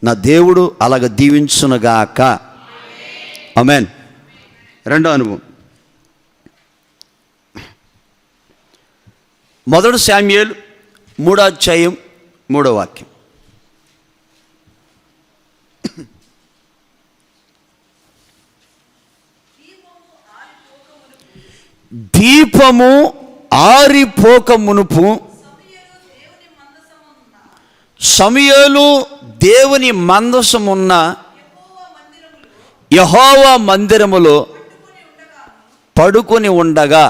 నా దేవుడు అలాగ దీవించునుగాక. ఆమేన్. రెండో అనుభవం, 1 శామ్యూయేలు 3వ అధ్యాయం 3వ వాక్యం. దీపము ఆరిపోక మునుపు సమూయేలు దేవుని మందసమున్న యెహోవా మందిరములో పడుకొని ఉండగా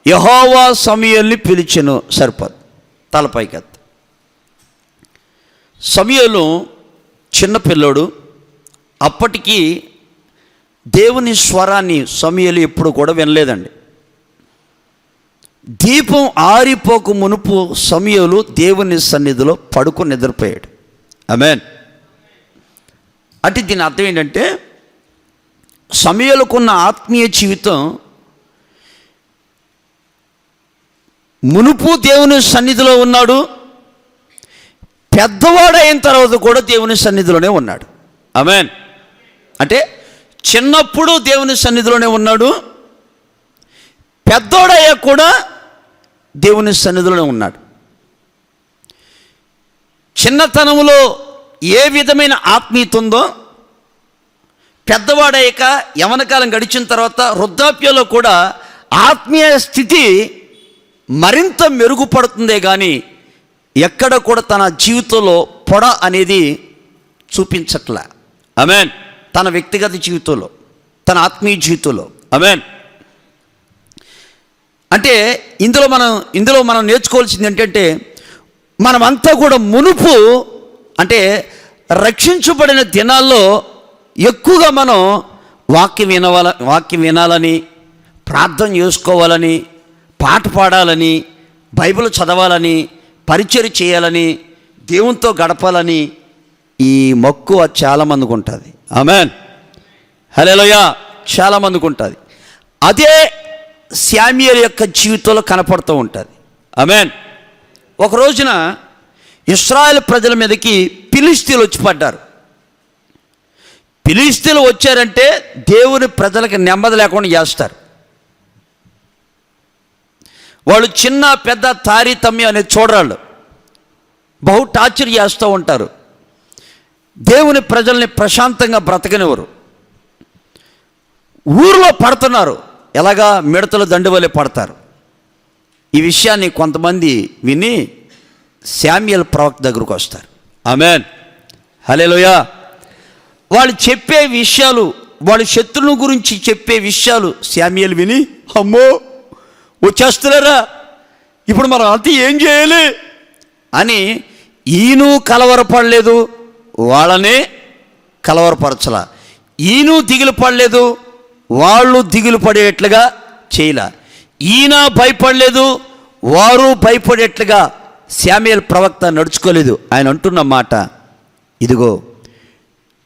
యెహోవా సమూయేలుని పిలిచెను. సరిపోదు, తలపైకెత్త. సమూయేలు చిన్నపిల్లోడు. అప్పటికి దేవుని స్వరాన్ని సమూయేలు ఎప్పుడు కూడా వినలేదండి. దీపం ఆరిపోక మునుపు సమూయేలు దేవుని సన్నిధిలో పడుకొని నిద్రపోయాడు. ఆమేన్. అంటే దీని అర్థం ఏంటంటే, సమూయేలుకున్న ఆత్మీయ జీవితం మునుపు దేవుని సన్నిధిలో ఉన్నాడు, పెద్దవాడైన తర్వాత కూడా దేవుని సన్నిధిలోనే ఉన్నాడు. ఆమేన్. అంటే చిన్నప్పుడు దేవుని సన్నిధిలోనే ఉన్నాడు, పెద్దోడయ్యా కూడా దేవుని సన్నిధిలోనే ఉన్నాడు. చిన్నతనంలో ఏ విధమైన ఆత్మీయత ఉందో, పెద్దవాడయ్యాక యవనకాలం గడిచిన తర్వాత వృద్ధాప్యంలో కూడా ఆత్మీయ స్థితి మరింత మెరుగుపడుతుందే కానీ ఎక్కడ కూడా తన జీవితంలో పొడ అనేది చూపించట్లే. ఆమేన్. తన వ్యక్తిగత జీవితంలో, తన ఆత్మీయ జీవితంలో. ఆమేన్. అంటే ఇందులో మనం నేర్చుకోవాల్సింది ఏంటంటే, మనమంతా కూడా మునుపు అంటే రక్షించబడిన దినాల్లో ఎక్కువగా మనం వాక్యం వినాలని, ప్రార్థన చేసుకోవాలని, పాట పాడాలని, బైబిల్ చదవాలని, పరిచర్య చేయాలని, దేవునితో గడపాలని ఈ మక్కువ చాలామందికి ఉంటుంది. ఆమేన్. హల్లెలూయా. చాలామందికి ఉంటుంది. అదే శామ్యూయేలు యొక్క జీవితంలో కనపడుతూ ఉంటుంది. ఆమేన్. ఒక రోజున ఇశ్రాయేలు ప్రజల మీదకి ఫిలిష్తీయులు వచ్చి పడ్డారు. ఫిలిష్తీయులు వచ్చారంటే దేవుని ప్రజలకు నెమ్మది లేకుండా చేస్తారు. వాళ్ళు చిన్న పెద్ద తారతమ్యం అనేది చూడరాళ్ళు, బహు టార్చర్ చేస్తూ ఉంటారు. దేవుని ప్రజల్ని ప్రశాంతంగా బ్రతకనివ్వరు. ఊరిలో పడుతున్నారు, ఎలాగా మిడతల దండు వలె పడతారు. ఈ విషయాన్ని కొంతమంది విని శామ్యూయేలు ప్రవక్త దగ్గరకు వస్తారు. ఆమేన్. హల్లెలూయా. వాళ్ళు చెప్పే విషయాలు, వాళ్ళ శత్రువుల గురించి చెప్పే విషయాలు శామ్యూయేలు విని, అమ్మో వచ్చేస్తున్నారా, ఇప్పుడు మనం అంతా ఏం చేయాలి అని ఈయన కలవరపడలేదు, వాళ్ళనే కలవరపరచలా. ఈయన దిగులు పడలేదు, వాళ్ళు దిగులు పడేట్లుగా చేయలే. ఈయన భయపడలేదు, వారు భయపడేట్లుగా శామ్యూయేలు ప్రవక్త నడుచుకోలేదు. ఆయన అంటున్న మాట, ఇదిగో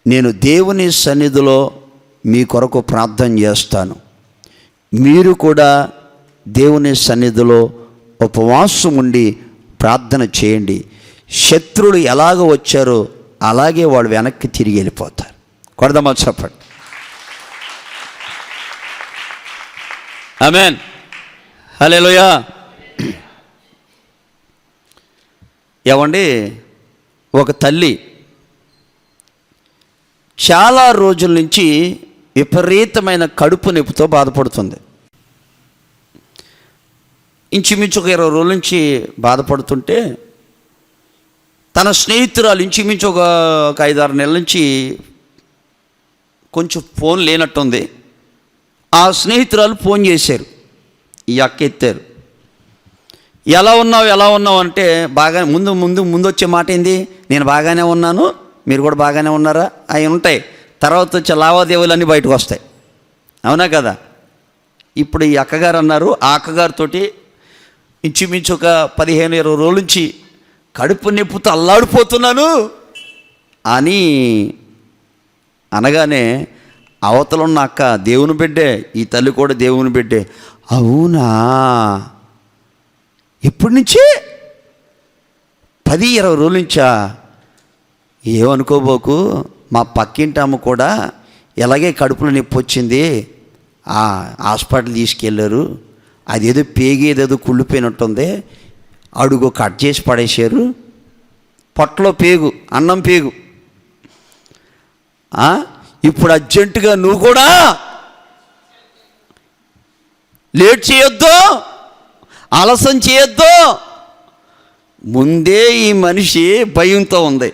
నేను దేవుని సన్నిధిలో మీ కొరకు ప్రార్థన చేస్తాను, మీరు కూడా దేవుని సన్నిధిలో ఉపవాసం ఉండి ప్రార్థన చేయండి. శత్రువులు ఎలాగ వచ్చారో అలాగే వాళ్ళు వెనక్కి తిరిగి వెళ్ళిపోతారు. కొడదామా చెప్పండి. ఆమేన్, హల్లెలూయా. ఏమండి, ఒక తల్లి చాలా రోజుల నుంచి విపరీతమైన కడుపు నొప్పితో బాధపడుతుంది. ఇంచుమించు ఒక 20 రోజుల నుంచి బాధపడుతుంటే తన స్నేహితురాలు ఇంచుమించు ఒక 5-6 నెలల నుంచి కొంచెం ఫోన్ లేనట్టుంది. ఆ స్నేహితురాలు ఫోన్ చేశారు, ఈ అక్క ఎత్తారు. ఎలా ఉన్నావు అంటే బాగా ముందు వచ్చే మాట ఏంది, నేను బాగానే ఉన్నాను, మీరు కూడా బాగానే ఉన్నారా, అవి ఉంటాయి. తర్వాత వచ్చే లావాదేవీలన్నీ బయటకు వస్తాయి, అవునా కదా. ఇప్పుడు ఈ అక్కగారు అన్నారు, ఆ అక్కగారితోటి ఇంచుమించు ఒక 15-20 రోజుల నుంచి కడుపు నొప్పితో అల్లాడిపోతున్నాను అని అనగానే అవతల ఉన్న అక్క దేవుని బిడ్డే, ఈ తల్లి కూడా దేవుని బిడ్డే. అవునా, ఇప్పటి నుంచి 10-20 రోజుల నుంచా? ఏమనుకోబోకు, మా పక్కింటి అమ్మ కూడా ఎలాగే కడుపులో నొప్పి వచ్చింది, హాస్పిటల్ తీసుకెళ్ళారు, అదేదో పేగేదేదో కుళ్ళిపోయినట్టుంది, అడుగు కట్ చేసి పడేశారు, పొట్టలో పేగు, అన్నం పేగు. ఇప్పుడు అర్జెంటుగా నువ్వు కూడా లేట్ చేయొద్దు, ఆలస్యం చేయొద్దు. ముందే ఈ మనిషి భయంతో ఉంది.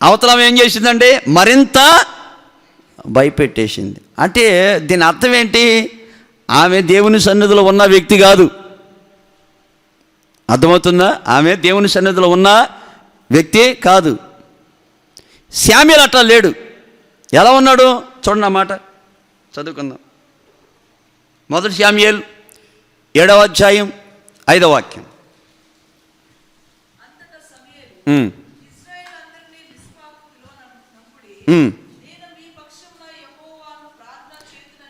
అవతలం ఏం చేసిందంటే మరింత భయపెట్టేసింది. అంటే దీని అర్థం ఏంటి, ఆమె దేవుని సన్నిధిలో ఉన్న వ్యక్తి కాదు. అర్థమవుతుందా? ఆమె దేవుని సన్నిధిలో ఉన్న వ్యక్తి కాదు. శామ్యూయేలు అట్లా లేడు. ఎలా ఉన్నాడు చూడండి, ఆ మాట చదువుకుందాం. 1 శామ్యూయేలు 7వ అధ్యాయం 5వ వాక్యం.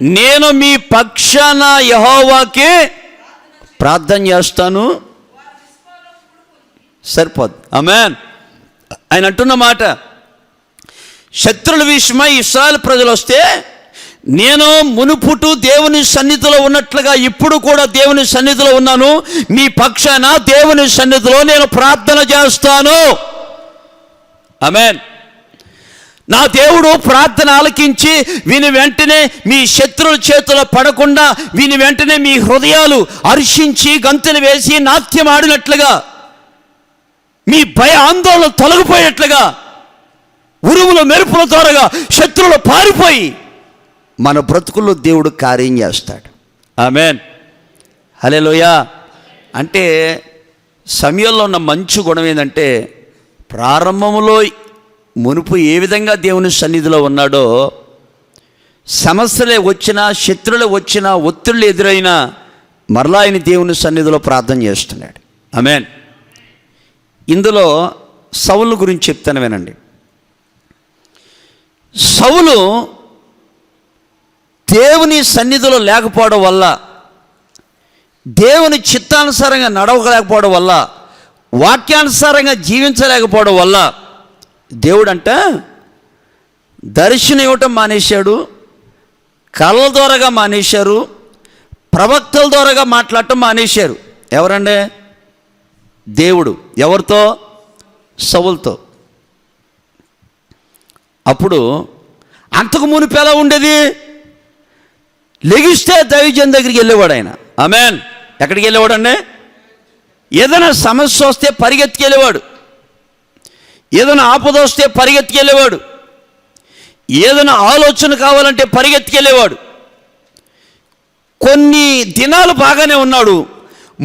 నేను మీ పక్షాన యెహోవాకి ప్రార్థన చేస్తాను. సరిపోదు. ఆమేన్. ఆయన అంటున్న మాట, శత్రుల విషయమై ఇశ్రాయేలు ప్రజలు వస్తే నేను మునుపుటు దేవుని సన్నిధిలో ఉన్నట్లుగా ఇప్పుడు కూడా దేవుని సన్నిధిలో ఉన్నాను, మీ పక్షాన దేవుని సన్నిధిలో నేను ప్రార్థన చేస్తాను. ఆమేన్. నా దేవుడు ప్రార్థన ఆలకించి విని వెంటనే మీ శత్రువుల చేతిలో పడకుండా విని వెంటనే మీ హృదయాలు హర్షించి గంతులు వేసి నాట్యం ఆడినట్లుగా, మీ భయ ఆందోళన తొలగిపోయేట్లుగా, ఉరుముల మెరుపుల ద్వారాగా శత్రువులు పారిపోయి మన బ్రతుకుల్లో దేవుడు కార్యం చేస్తాడు. ఆమేన్, హల్లెలూయా. అంటే సమయంలో ఉన్న మంచి గుణం ఏంటంటే, ప్రారంభంలో మునుపు ఏ విధంగా దేవుని సన్నిధిలో ఉన్నాడో, సమస్యలే వచ్చినా, శత్రువులే వచ్చినా, ఒత్తిళ్ళు ఎదురైనా మరలా ఆయన దేవుని సన్నిధిలో ప్రార్థన చేస్తున్నాడు. ఆమేన్. ఇందులో సౌలు గురించి చెప్తాను వినండి. సౌలు దేవుని సన్నిధిలో లేకపోవడం వల్ల, దేవుని చిత్తానుసారంగా నడవలేకపోవడం వల్ల, వాక్యానుసారంగా జీవించలేకపోవడం వల్ల దేవుడంట దర్శనం ఇవ్వటం మానేశాడు, కళ్ళ ద్వారాగా మానేశారు, ప్రవక్తల ద్వారాగా మాట్లాడటం మానేశారు. ఎవరండి? దేవుడు. ఎవరితో? సౌలుతో. అప్పుడు అంతకు మునుపు ఎలా ఉండేది? లెగిస్తే దైవజన్ దగ్గరికి వెళ్ళేవాడు ఆయన. ఆమేన్. ఎక్కడికి వెళ్ళేవాడు అండి? ఏదైనా సమస్య వస్తే పరిగెత్తికెళ్ళేవాడు, ఏదైనా ఆపద వస్తే పరిగెత్తికెళ్ళేవాడు, ఏదైనా ఆలోచన కావాలంటే పరిగెత్తికెళ్ళేవాడు. కొన్ని దినాలు బాగానే ఉన్నాడు.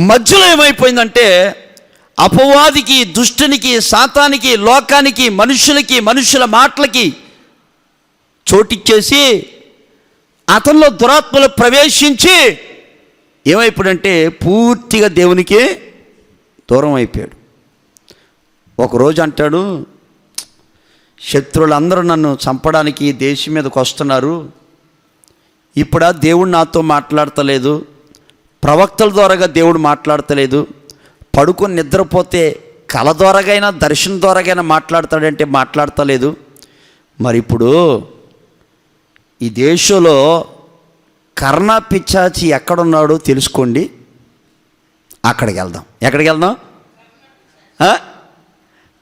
మధ్యలో ఏమైపోయిందంటే, అపవాదికి, దుష్టునికి, సాతానికి, లోకానికి, మనుషులకి, మనుషుల మాటలకి చోటిచ్చేసి అతనిలో దురాత్మలు ప్రవేశించి ఏమైపోయాడంటే పూర్తిగా దేవునికి దూరం అయిపోయాడు. ఒకరోజు అంటాడు, శత్రువులందరూ నన్ను చంపడానికి దేశం మీదకి వస్తున్నారు, ఇప్పుడా దేవుడు నాతో మాట్లాడతలేదు, ప్రవక్తల ద్వారాగా దేవుడు మాట్లాడతలేదు, పడుకొని నిద్రపోతే కల ద్వారాగైనా దర్శనం ద్వారాగైనా మాట్లాడతాడంటే మాట్లాడతలేదు. మరి ఇప్పుడు ఈ దేశంలో కర్ణ పిశాచి ఎక్కడున్నాడో తెలుసుకోండి, అక్కడికి వెళ్దాం. ఎక్కడికి వెళ్దాం?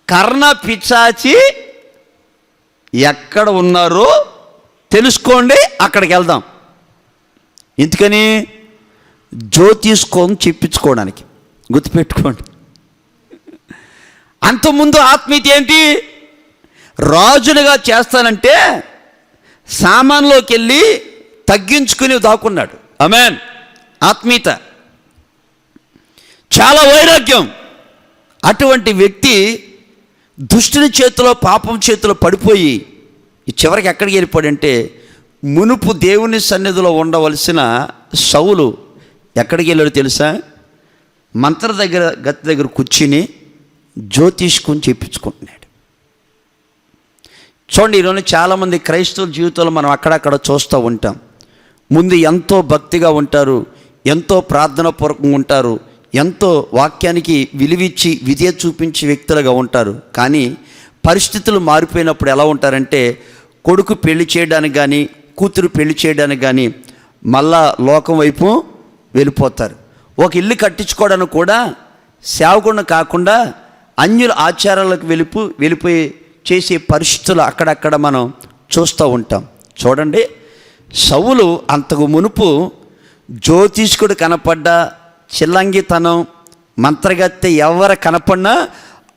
కర్ణ పిశాచి ఎక్కడ ఉన్నారో తెలుసుకోండి, అక్కడికి వెళ్దాం. ఎందుకని? జ్యోతిష్కోని చెప్పించుకోవడానికి. గుర్తుపెట్టుకోండి. అంతకుముందు ఆత్మీయత ఏంటి? రాజులుగా చేస్తానంటే సామాన్లోకి వెళ్ళి తగ్గించుకుని దాక్కున్నాడు. ఆమేన్. ఆత్మీయత, చాలా వైరాగ్యం. అటువంటి వ్యక్తి దుష్టుని చేతిలో, పాపం చేతిలో పడిపోయి చివరికి ఎక్కడికి వెళ్ళిపోయాడంటే, మునుపు దేవుని సన్నిధిలో ఉండవలసిన సౌలు ఎక్కడికి వెళ్ళాడో తెలుసా? మంత్ర దగ్గర, గతి దగ్గర కూర్చుని జ్యోతిష్కుని చెప్పించుకుంటున్నాడు. చూడండి, ఈరోజు చాలామంది క్రైస్తవుల జీవితంలో మనం అక్కడక్కడ చూస్తూ ఉంటాం. ముందు ఎంతో భక్తిగా ఉంటారు, ఎంతో ప్రార్థనాపూర్వకంగా ఉంటారు, ఎంతో వాక్యానికి విలువిచ్చి విధేయ చూపించే వ్యక్తులుగా ఉంటారు. కానీ పరిస్థితులు మారిపోయినప్పుడు ఎలా ఉంటారంటే, కొడుకు పెళ్లి చేయడానికి కానీ, కూతురు పెళ్లి చేయడానికి కానీ మళ్ళా లోకం వైపు వెళ్ళిపోతారు. ఒక ఇల్లు కట్టించుకోవడానికి కూడా సేవకుడిని కాకుండా అన్యుల ఆచారాలకు వెళ్ళిపోయి చేసే పరిస్థితులు అక్కడక్కడ మనం చూస్తూ ఉంటాం. చూడండి, సౌలు అంతకు మునుపు జ్యోతిష్కుడు కనపడ్డా, చిల్లంగితనం, మంత్రగత్తె ఎవరు కనపడినా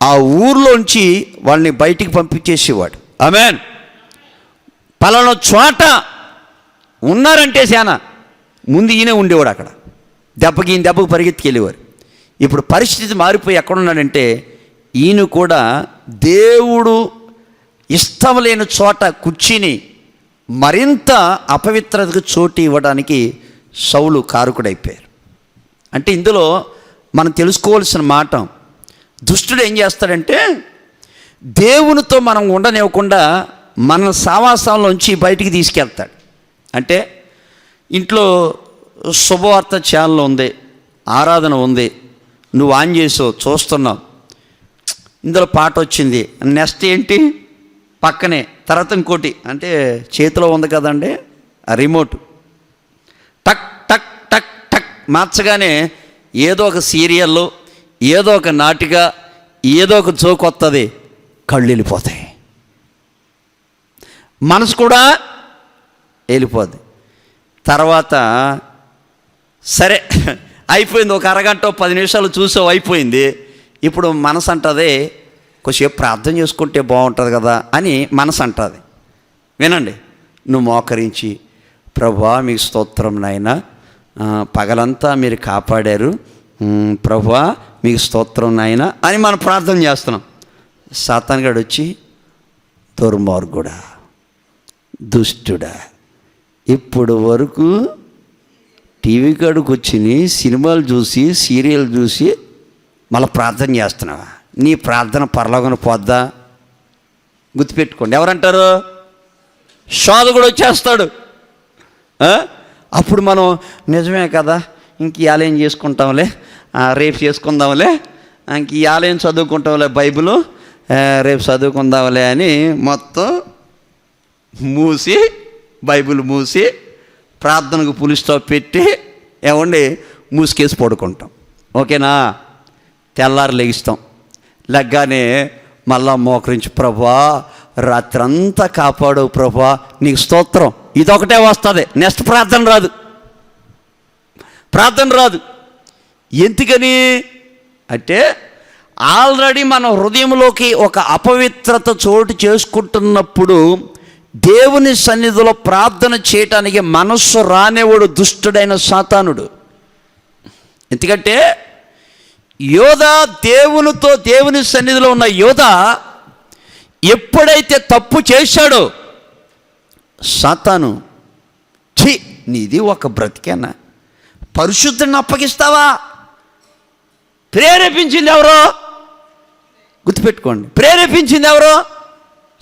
ఆ ఊర్లోంచి వాళ్ళని బయటికి పంపించేసేవాడు. ఆమేన్. పలానా చోట ఉన్నారంటే సేన ముందు ఈయనే ఉండేవాడు. అక్కడ దెబ్బకు పరిగెత్తికెళ్ళేవారు. ఇప్పుడు పరిస్థితి మారిపోయి ఎక్కడున్నాడంటే, ఈయన కూడా దేవుడు ఇష్టం లేని చోట కూర్చుని మరింత అపవిత్రతకు చోటు ఇవ్వడానికి సౌలు కారకుడైపోయారు. అంటే ఇందులో మనం తెలుసుకోవాల్సిన మాట, దుష్టుడు ఏం చేస్తాడంటే దేవునితో మనం ఉండనివ్వకుండా మన సావాసంలోంచి బయటికి తీసుకెళ్తాడు. అంటే ఇంట్లో శుభవార్త ఛానల్ ఉంది, ఆరాధన ఉంది, నువ్వు ఆన్ చేసావు, చూస్తున్నావు, ఇందులో పాట వచ్చింది, నెక్స్ట్ ఏంటి పక్కనే తర్వాత ఇంకోటి, అంటే చేతిలో ఉంది కదండి ఆ రిమోట్, టక్ టక్ టక్ టక్ మార్చగానే ఏదో ఒక సీరియల్లో, ఏదో ఒక నాటిక, ఏదో ఒక జోక్ వస్తుంది, కళ్ళు వెళ్ళిపోతాయి, మనసు కూడా వెళ్ళిపోద్ది. తర్వాత సరే అయిపోయింది, ఒక అరగంట 10 నిమిషాలు చూసావు, అయిపోయింది. ఇప్పుడు మనసు అంటుంది, కొంచెం ప్రార్థన చేసుకుంటే బాగుంటుంది కదా అని మనసు అంటుంది. వినండి, నువ్వు మోకరించి, ప్రభువా మీకు స్తోత్రం నాయనా, పగలంతా మీరు కాపాడారు, ప్రభువా మీకు స్తోత్రం నాయనా అని మనం ప్రార్థన చేస్తున్నాం. సాతానుగాడు వచ్చి, దుర్మార్గుడా, దుష్టుడా, ఇప్పుడు వరకు టీవీ కాడికి వచ్చి సినిమాలు చూసి, సీరియల్ చూసి మళ్ళీ ప్రార్థన చేస్తున్నావా? నీ ప్రార్థన పరలోకన పోద్దా? గుర్తుపెట్టుకోండి. ఎవరంటారు? శోధకుడు వచ్చేస్తాడు. అప్పుడు మనం నిజమే కదా, ఇంక ఇవాళ ఏం చేసుకుంటాంలే, రేపు చేసుకుందాంలే, ఇంక ఇవాళ ఏం చదువుకుంటాంలే, బైబిల్ రేపు చదువుకుందాంలే అని మొత్తం మూసి, బైబిల్ మూసి, ప్రార్థనకు పులి స్టాప్ పెట్టి ఏమండి మూసుకేసి పడుకుంటాం. ఓకేనా? తెల్లారు లెగిస్తాం, లెగ్గానే మళ్ళా మోకరించి, ప్రభువా రాత్రంతా కాపాడవు ప్రభువా నీకు స్తోత్రం, ఇదొకటే వస్తుంది, నెక్స్ట్ ప్రార్థన రాదు. ఎందుకని అంటే ఆల్రెడీ మన హృదయంలోకి ఒక అపవిత్రత చోటు చేసుకుంటున్నప్పుడు దేవుని సన్నిధిలో ప్రార్థన చేయటానికి మనస్సు రానివాడు దుష్టుడైన సాతానుడు. ఎందుకంటే యోధా దేవునితో, దేవుని సన్నిధిలో ఉన్న యోధా ఎప్పుడైతే తప్పు చేశాడో సాతాను ఛీ, నీది ఒక బ్రతికేనా? పరిశుద్ధుని అప్పగిస్తావా? ప్రేరేపించింది ఎవరో గుర్తుపెట్టుకోండి. ప్రేరేపించింది ఎవరో?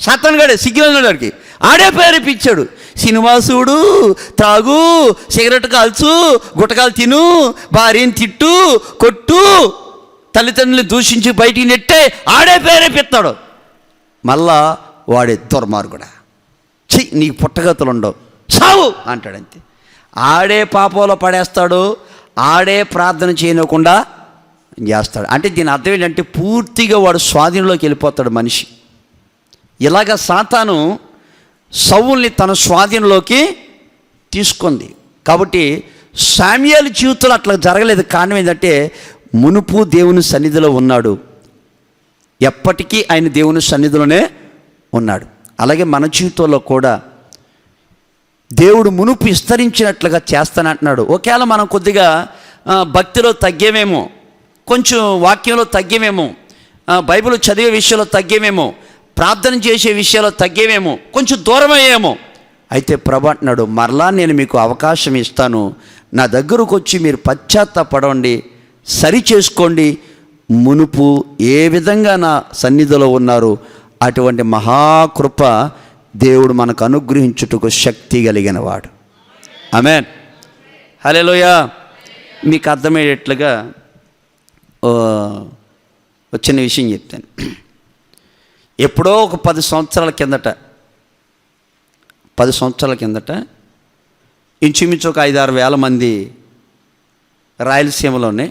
సాతాను గాడే, సిగ్గులకి ఆడే ప్రేరేపించాడు. సినిమా చూడు, తాగు, సిగరెట్ కాల్చు, గుట్టకాలు తిను, భార్యని తిట్టు, కొట్టు, తల్లిదండ్రులు దూషించి బయటికి నెట్టే ఆడే ప్రేరేపిస్తాడు. మళ్ళా వాడే దుర్మార్గుడా, ఛీ నీకు పుట్టగతులు ఉండవు, సావు అంటాడంతే. ఆడే పాపంలో పడేస్తాడు, ఆడే ప్రార్థన చేయకుండా చేస్తాడు. అంటే దీని అర్థం ఏంటంటే పూర్తిగా వాడు స్వాధీనంలోకి వెళ్ళిపోతాడు మనిషి. ఇలాగ సాతాను సౌలుని తన స్వాధీనంలోకి తీసుకుంది. కాబట్టి శామ్యూయేలు జీవితంలో అట్లా జరగలేదు. కారణం ఏంటంటే మునుపు దేవుని సన్నిధిలో ఉన్నాడు, ఎప్పటికీ ఆయన దేవుని సన్నిధిలోనే ఉన్నాడు. అలాగే మన జీవితంలో కూడా దేవుడు మునుపు విస్తరించినట్లుగా చేస్తానంటున్నాడు. ఒకవేళ మనం కొద్దిగా భక్తిలో తగ్గేమేమో, కొంచెం వాక్యంలో తగ్గేమేమో, బైబిల్ చదివే విషయంలో తగ్గేమేమో, ప్రార్థన చేసే విషయాల్లో తగ్గేమేమో, కొంచెం దూరమయ్యేమో, అయితే ప్రభు అంటున్నాడు మరలా నేను మీకు అవకాశం ఇస్తాను, నా దగ్గరకు వచ్చి మీరు పశ్చాత్తాపడండి, సరి చేసుకోండి, మునుపు ఏ విధంగా నా సన్నిధిలో ఉన్నారు అటువంటి మహాకృప దేవుడు మనకు అనుగ్రహించుటకు శక్తి కలిగిన వాడు. ఆమేన్, హల్లెలూయా. మీకు అర్థమయ్యేట్లుగా వచ్చిన విషయం చెప్తాను. ఎప్పుడో ఒక 10 సంవత్సరాల కిందట ఇంచుమించు ఒక 5-6 వేల మంది రాయలసీమలోనే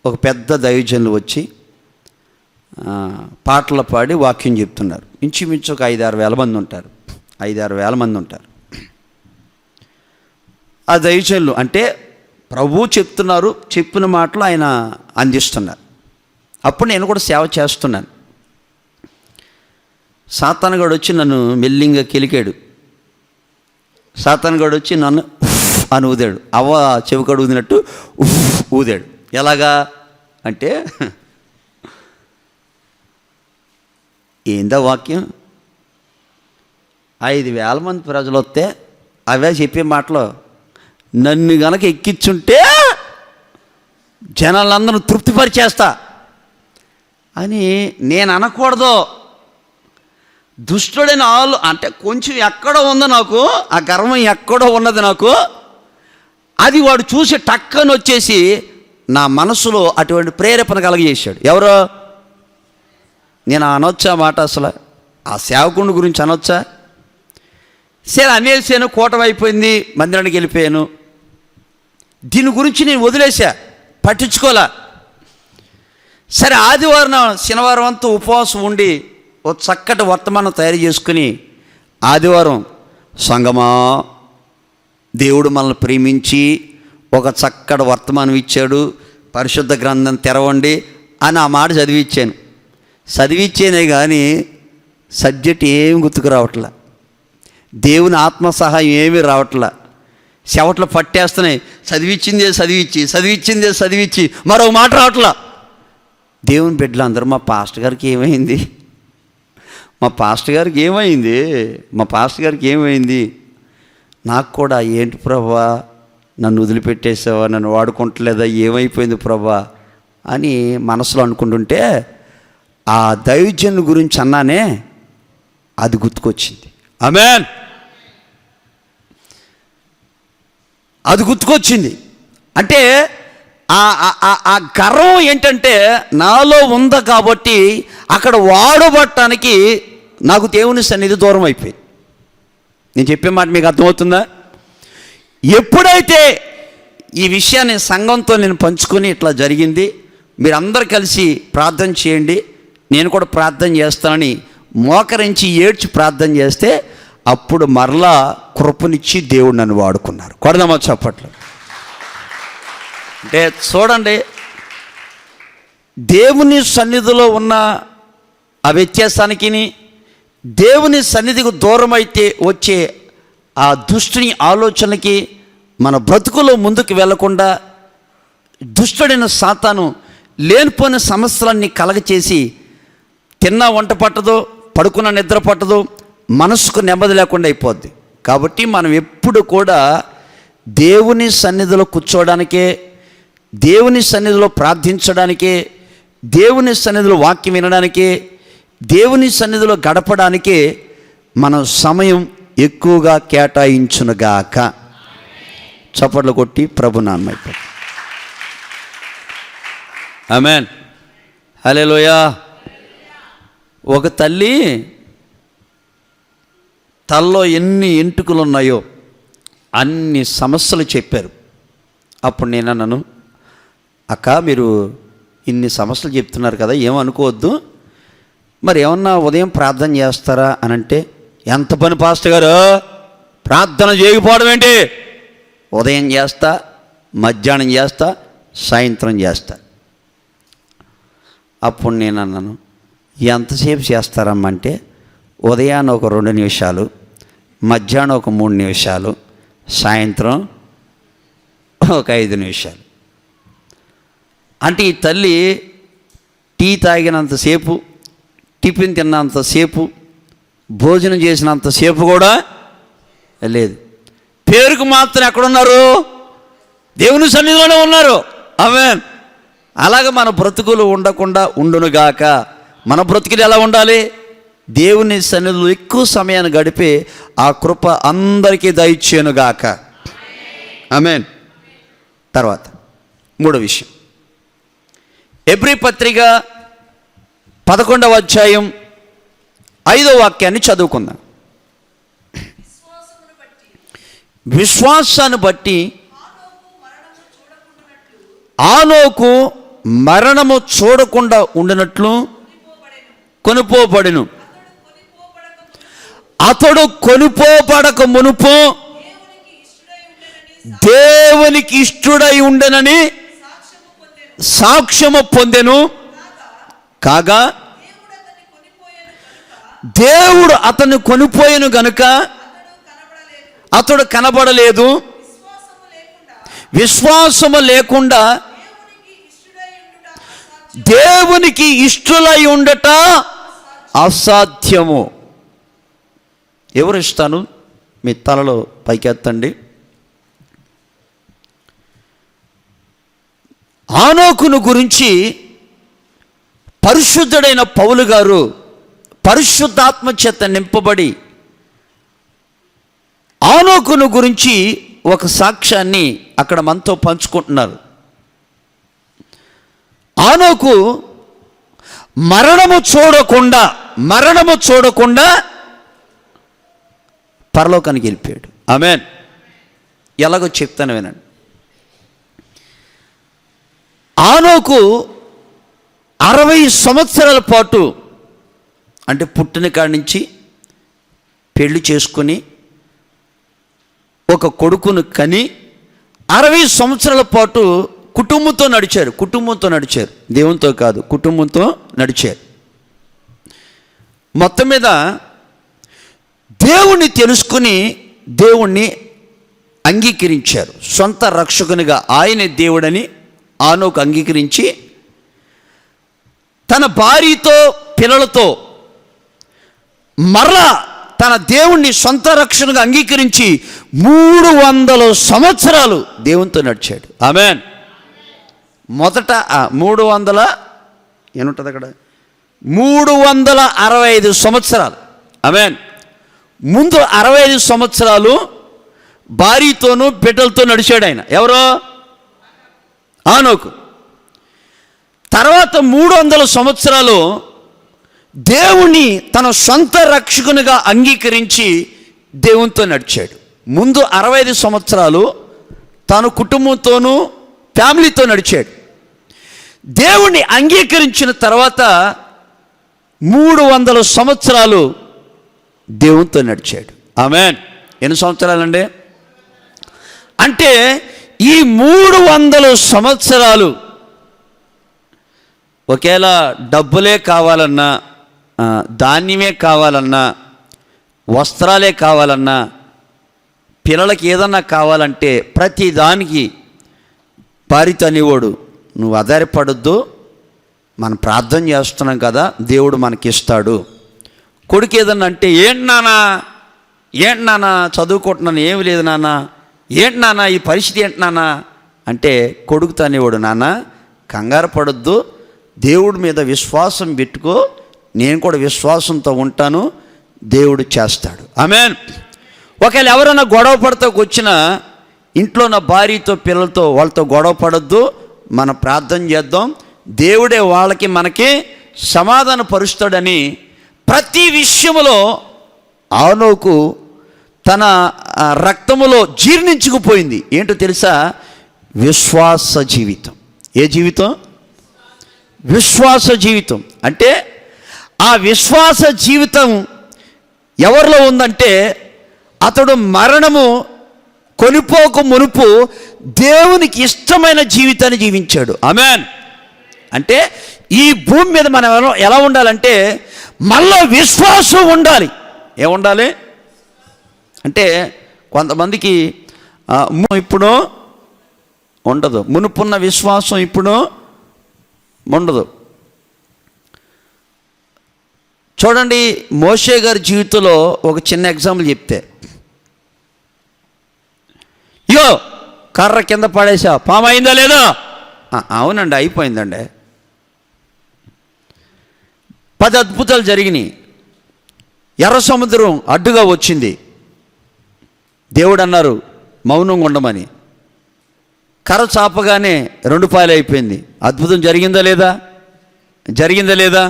ఒక పెద్ద దైవజనులు వచ్చి పాటలు పాడి వాక్యం చెప్తున్నారు. ఇంచుమించు ఒక 5-6 వేల మంది ఉంటారు. 5-6 వేల మంది ఉంటారు. ఆ దైవజనులు అంటే ప్రభువు చెప్తున్నారు, చెప్పిన మాటలు ఆయన అందిస్తున్నారు. అప్పుడు నేను కూడా సేవ చేస్తున్నాను. సాతానుగాడు వచ్చి నన్ను మెల్లింగా కెలికాడు. సాతానుగాడు వచ్చి నన్ను అని ఊదాడు. అవ్వ చెవికాడు ఊదినట్టు ఊదాడు. ఎలాగా అంటే ఏందా వాక్యం, 5,000 మంది ప్రజలు వస్తే అవే చెప్పే మాటలు నన్ను గనక ఎక్కించుంటే జనాలందరూ తృప్తిపరిచేస్తా అని నేను అనకూడదు. దుష్టుడైన అంటే కొంచెం ఎక్కడో ఉందో నాకు, ఆ గర్వం ఎక్కడో ఉన్నది నాకు, అది వాడు చూసి టక్కని వచ్చేసి నా మనసులో అటువంటి ప్రేరేపణ కలగజేశాడు. ఎవరో నేను అనొచ్చా మాట? అసలు ఆ సేవకుని గురించి అనొచ్చా? సరే అనేసాను, కూటమైపోయింది, మందిరానికి వెళ్ళిపోయాను. దీని గురించి నేను వదిలేసా, పట్టించుకోలే. సరే ఆదివారం శనివారం అంతా ఉపవాసం ఉండి ఒక చక్కటి వర్తమానం తయారు చేసుకుని ఆదివారం సంగమా దేవుడు మనల్ని ప్రేమించి ఒక చక్కటి వర్తమానం ఇచ్చాడు, పరిశుద్ధ గ్రంథం తెరవండి అని ఆ మాట చదివిచ్చానే కానీ సబ్జెక్ట్ ఏమి గుర్తుకు రావట్లా, దేవుని ఆత్మ సహాయం ఏమీ రావట్లా. చెవట్లు పట్టేస్తున్నాయి. చదివిచ్చి మరో మాట రావట్లా. దేవుని బిడ్డలు అందరూ మా పాస్టర్ గారికి ఏమైంది, నాకు కూడా ఏంటి ప్రభా నన్ను వదిలిపెట్టేసావా, నన్ను వాడుకుంటలేదా, ఏమైపోయింది ప్రభా అని మనసులో అనుకుంటుంటే ఆ దైవజనుల గురించి అన్నానే అది గుర్తుకొచ్చింది. ఆమేన్, అది గుర్తుకొచ్చింది. అంటే ఆ గర్వం ఏంటంటే నాలో ఉంది కాబట్టి అక్కడ వాడబట్టడానికి నాకు దేవుని సన్నిధి దూరం అయిపోయింది. నేను చెప్పే మాట మీకు అర్థమవుతుందా? ఎప్పుడైతే ఈ విషయాన్ని సంఘంతో నేను పంచుకొని ఇట్లా జరిగింది, మీరందరూ కలిసి ప్రార్థన చేయండి, నేను కూడా ప్రార్థన చేస్తానని మోకరించి ఏడ్చి ప్రార్థన చేస్తే అప్పుడు మరలా కృపనిచ్చి దేవుడు నన్ను వాడుకున్నారు. కొడదామా చప్పట్లు? అంటే చూడండి, దేవుని సన్నిధిలో ఉన్న ఆ వ్యత్యాసానికి దేవుని సన్నిధికి దూరం అయితే వచ్చే ఆ దుష్టుని ఆలోచనకి మన బ్రతుకులో ముందుకు వెళ్లకుండా దుష్టుడైన సాతాను లేనిపోయిన సమస్యలన్నీ కలగచేసి తిన్నా వంట పట్టదు, పడుకున్న నిద్ర పట్టదు, మనసుకు నెమ్మది లేకుండా అయిపోద్ది. కాబట్టి మనం ఎప్పుడు కూడా దేవుని సన్నిధిలో కూర్చోవడానికే, దేవుని సన్నిధిలో ప్రార్థించడానికే, దేవుని సన్నిధిలో వాక్యం వినడానికే, దేవుని సన్నిధిలో గడపడానికే మనం సమయం ఎక్కువగా కేటాయించునుగాక. చప్పట్లు కొట్టి ప్రభు నామమున ఆమేన్. హల్లెలూయా. ఒక తల్లి తల్లో ఎన్ని ఎంటుకలు ఉన్నాయో అన్ని సమస్యలు చెప్పారు. అప్పుడు నేను అన్నాను, అక్క మీరు ఇన్ని సమస్యలు చెప్తున్నారు కదా, ఏమనుకోవద్దు, మరి ఏమన్నా ఉదయం ప్రార్థన చేస్తారా అని అంటే, ఎంత పని పాస్టర్ గారు, ప్రార్థన చేయకపోవడం ఏంటి? ఉదయం చేస్తా, మధ్యాహ్నం చేస్తా, సాయంత్రం చేస్తా. అప్పుడు నేను అన్నాను, ఎంతసేపు చేస్తారమ్మా అంటే, ఉదయాన్ని ఒక 2 నిమిషాలు, మధ్యాహ్నం ఒక 3 నిమిషాలు, సాయంత్రం ఒక 5 నిమిషాలు. అంటే ఈ తల్లి టీ తాగినంతసేపు, టిఫిన్ తిన్నంతసేపు, భోజనం చేసినంతసేపు కూడా లేదు. పేరుకు మాత్రం ఎక్కడున్నారు? దేవుని సన్నిధిలోనే ఉన్నారు. ఆమేన్. అలాగే మన బ్రతుకులు ఉండకుండా ఉండునుగాక. మన బ్రతుకులు ఎలా ఉండాలి? దేవుని సన్నిధిలో ఎక్కువ సమయాన్ని గడిపే ఆ కృప అందరికీ దయచేయునుగాక. ఆమేన్. తర్వాత 3వ విషయం, హెబ్రీ పత్రిక 11వ అధ్యాయం 5వ వాక్యాన్ని చదువుకుందాం. విశ్వాసాన్ని బట్టి ఆనోకు మరణము చూడకుండా ఉండినట్లు కొనుపోబడెను. అతడు కొనుపోబడక మునుపు దేవునికి ఇష్టుడై ఉండెనని సాక్ష్యము పొందెను. కాగా దేవుడు అతన్ని కొనిపోయెను గనుక అతడు కనబడలేదు. విశ్వాసము లేకుండా దేవునికి ఇష్టులై ఉండట అసాధ్యము. ఎవరు ఇస్తాను? మీ తలలో పైకెత్తండి. ఆనోకును గురించి పరిశుద్ధుడైన పౌలు గారు పరిశుద్ధాత్మ చేత నింపబడి ఆనోకును గురించి ఒక సాక్ష్యాన్ని అక్కడ మనతో పంచుకుంటున్నారు. ఆనోకు మరణము చూడకుండా పరలోకానికి వెళ్ళిపోయాడు. ఆమేన్. ఎలాగో చెప్తాను వినండి. ఆనోకు 60 సంవత్సరాల పాటు, అంటే పుట్టిన కాడి నుంచి పెళ్లి చేసుకొని ఒక కొడుకును కని 60 సంవత్సరాల పాటు కుటుంబంతో నడిచారు. దేవునితో కాదు, కుటుంబంతో నడిచారు. మొత్తం మీద దేవుణ్ణి తెలుసుకుని దేవుణ్ణి అంగీకరించారు. సొంత రక్షకునిగా ఆయనే దేవుడని ఆనోకు అంగీకరించి తన భార్యతో పిల్లలతో మరలా తన దేవుణ్ణి సొంత రక్షణగా అంగీకరించి 300 సంవత్సరాలు దేవునితో నడిచాడు. ఆమేన్. మొదట 300 ఏముంటుంది అక్కడ, 365 సంవత్సరాలు. ఆమేన్. ముందు 65 సంవత్సరాలు భార్యతోనూ బిడ్డలతో నడిచాడు ఆయన. ఎవరో? ఆనోకు. తర్వాత 300 సంవత్సరాలు దేవుని తన సొంత రక్షకునిగా అంగీకరించి దేవునితో నడిచాడు. ముందు 65 సంవత్సరాలు తను కుటుంబంతోనూ ఫ్యామిలీతో నడిచాడు. దేవుణ్ణి అంగీకరించిన తర్వాత 300 సంవత్సరాలు దేవునితో నడిచాడు. ఆమేన్. ఎన్ని సంవత్సరాలండి? అంటే ఈ 300 సంవత్సరాలు ఒకేలా డబ్బులే కావాలన్నా, ధాన్యమే కావాలన్నా, వస్త్రాలే కావాలన్నా, పిల్లలకి ఏదన్నా కావాలంటే ప్రతి దానికి భార్యతో అనేవాడు, నువ్వు ఆధారపడొద్దు, మనం ప్రార్థన చేస్తున్నాం కదా, దేవుడు మనకిస్తాడు. కొడుకు ఏదన్నా అంటే, ఏంటి నానా ఏంటి నాన్న చదువుకుంటున్నాను, ఏమి లేదు నాన్న, ఏంటి నాన్న ఈ పరిస్థితి ఏంటి నాన్న అంటే కొడుకుతో అనేవాడు, నాన్న కంగారు పడొద్దు, దేవుడి మీద విశ్వాసం పెట్టుకో, నేను కూడా విశ్వాసంతో ఉంటాను, దేవుడు చేస్తాడు. ఆమేన్. ఒకవేళ ఎవరైనా గొడవ పడతాకు వచ్చినా ఇంట్లో నా భార్యతో పిల్లలతో వాళ్ళతో గొడవ పడొద్దు, మనం ప్రార్థన చేద్దాం, దేవుడే వాళ్ళకి మనకి సమాధాన పరుస్తాడని ప్రతి విషయంలో ఆనోకు తన రక్తములో జీర్ణించుకుపోయింది. ఏంటో తెలుసా? విశ్వాస జీవితం. ఏ జీవితం? విశ్వాస జీవితం. అంటే ఆ విశ్వాస జీవితం ఎవరిలో ఉందంటే అతడు మరణము కొనిపోక మునుపు దేవునికి ఇష్టమైన జీవితాన్ని జీవించాడు. ఆమేన్. అంటే ఈ భూమి మీద మనం ఎలా ఉండాలంటే మనలో విశ్వాసం ఉండాలి. ఏముండాలి అంటే కొంతమందికి ఇప్పుడు ఉండదు, మునుపున్న విశ్వాసం ఇప్పుడు ఉండదు. చూడండి, మోషే గారి జీవితంలో ఒక చిన్న ఎగ్జాంపుల్ చెప్తే, యో కర్ర కింద పడేసా, పాము అయిందా లేదా? అవునండి అయిపోయిందండి. 10 అద్భుతాలు జరిగినాయి. ఎర్ర సముద్రం అడ్డుగా వచ్చింది. దేవుడు అన్నారు మౌనంగా ఉండమని. కర్ర చాపగానే 2 పాయలు అయిపోయింది. అద్భుతం జరిగిందా లేదా? జరిగిందా లేదా?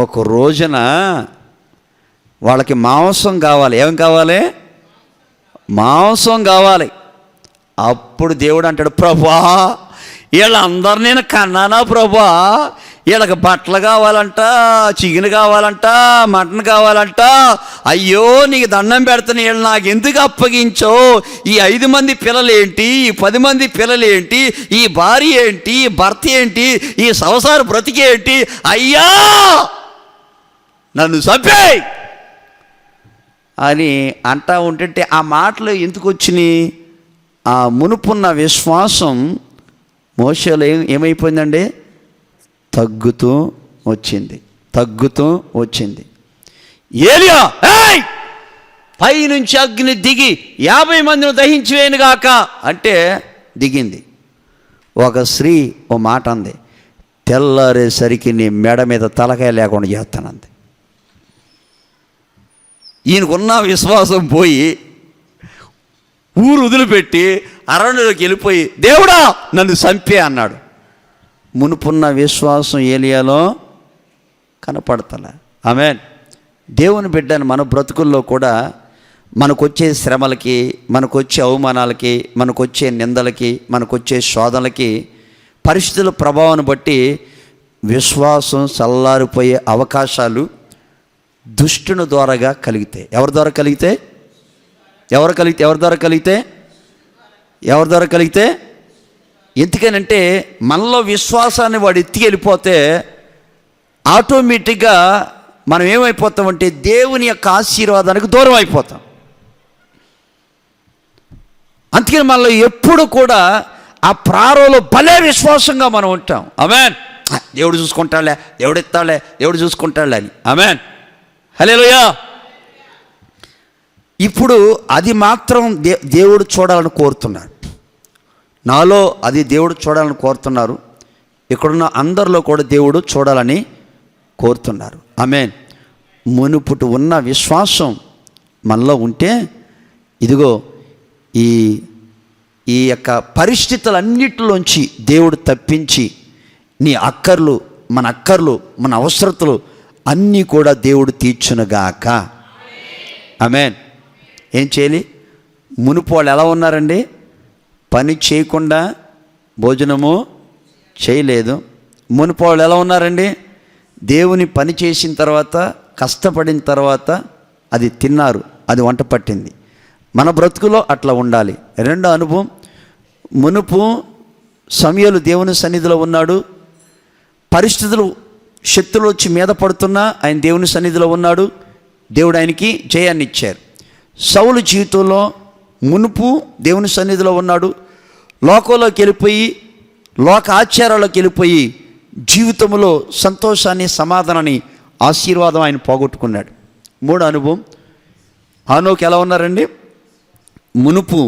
ఒక రోజున వాళ్ళకి మాంసం కావాలి. ఏం కావాలి? మాంసం కావాలి. అప్పుడు దేవుడు అంటాడు, ప్రభా వీళ్ళందరూ నేను కన్నానా ప్రభా, వీళ్ళకి బట్టలు కావాలంట, చికెన్ కావాలంట, మటన్ కావాలంట, అయ్యో నీకు దండం పెడతాను, వీళ్ళు నాకు ఎందుకు అప్పగించో? ఈ 5 మంది పిల్లలు ఏంటి, ఈ 10 మంది పిల్లలు ఏంటి, ఈ భార్య ఏంటి, ఈ భర్త ఏంటి, ఈ సంసార బ్రతికేంటి, అయ్యా నన్ను చంపేయ్ అని అంటా ఉంటుంటే ఆ మాటలు ఎందుకు వచ్చినాయి? ఆ మునుపున్న విశ్వాసం మోషేలో ఏమైపోయిందండి? తగ్గుతూ వచ్చింది, తగ్గుతూ వచ్చింది. ఏలియా పైనుంచి అగ్ని దిగి 50 మందిని దహించి వేయనుగాక అంటే దిగింది. ఒక స్త్రీ ఓ మాట అంది, తెల్లారేసరికి నీ మెడ మీద తలకాయ లేకుండా చేస్తానంది. ఈయనకున్న విశ్వాసం పోయి ఊరు వదిలిపెట్టి అరణ్యంలోకి వెళ్ళిపోయి, దేవుడా నన్ను చంపే అన్నాడు. మునుపున్న విశ్వాసం ఏలియాలో కనపడతలే. ఆమేన్. దేవుని బిడ్డని మన బ్రతుకుల్లో కూడా మనకొచ్చే శ్రమలకి, మనకొచ్చే అవమానాలకి, మనకొచ్చే నిందలకి, మనకొచ్చే శోధనలకి పరిస్థితుల ప్రభావాన్ని బట్టి విశ్వాసం చల్లారిపోయే అవకాశాలు దుష్టుని ద్వారాగా కలిగితే. ఎవరి ద్వారా కలిగితే? ఎవరి ద్వారా కలిగితే? ఎందుకనంటే మనలో విశ్వాసాన్ని వాడు ఎత్తికి వెళ్ళిపోతే ఆటోమేటిక్గా మనం ఏమైపోతామంటే దేవుని యొక్క ఆశీర్వాదానికి దూరం అయిపోతాం. అందుకని మనలో ఎప్పుడు కూడా ఆ ప్రారంభంలో భలే విశ్వాసంగా మనం ఉంటాం. ఆమేన్. దేవుడు చూసుకుంటాడులే, దేవుడు ఎత్తాడులే, దేవుడు చూసుకుంటాడులే అని. ఆమేన్. హల్లెలూయా. ఇప్పుడు అది మాత్రం దేవుడు చూడాలని కోరుతున్నాడు. నాలో అది దేవుడు చూడాలని కోరుతున్నారు. ఇక్కడున్న అందరిలో కూడా దేవుడు చూడాలని కోరుతున్నారు. ఆమేన్. మునుపుటు ఉన్న విశ్వాసం మనలో ఉంటే ఇదిగో ఈ యొక్క పరిస్థితులన్నిటిలోంచి దేవుడు తప్పించి నీ అక్కర్లు, మన అవసరతలు అన్నీ కూడా దేవుడు తీర్చునుగాక. ఆమేన్. ఏం చేయాలి? మునుపు వాళ్ళు ఎలా ఉన్నారండి? పని చేయకుండా భోజనము చేయలేదు. మునుపు వాళ్ళు ఎలా ఉన్నారండి? దేవుని పని చేసిన తర్వాత, కష్టపడిన తర్వాత అది తిన్నారు, అది వంట పట్టింది. మన బ్రతుకులో అట్లా ఉండాలి. రెండో అనుభవం, మునుపు సమూయేలు దేవుని సన్నిధిలో ఉన్నాడు. పరిస్థితులు, శక్తులు వచ్చి మీద పడుతున్నా ఆయన దేవుని సన్నిధిలో ఉన్నాడు. దేవుడు ఆయనకి జయాన్ని ఇచ్చారు. సౌలు జీవితంలో మునుపు దేవుని సన్నిధిలో ఉన్నాడు. లోకంలోకి వెళ్ళిపోయి, లోక ఆచారాల్లోకి వెళ్ళిపోయి జీవితంలో సంతోషాన్ని, సమాధానాన్ని, ఆశీర్వాదం ఆయన పోగొట్టుకున్నాడు. మూడో అనుభవం, హానోకు ఎలా ఉన్నారండి? మునుపు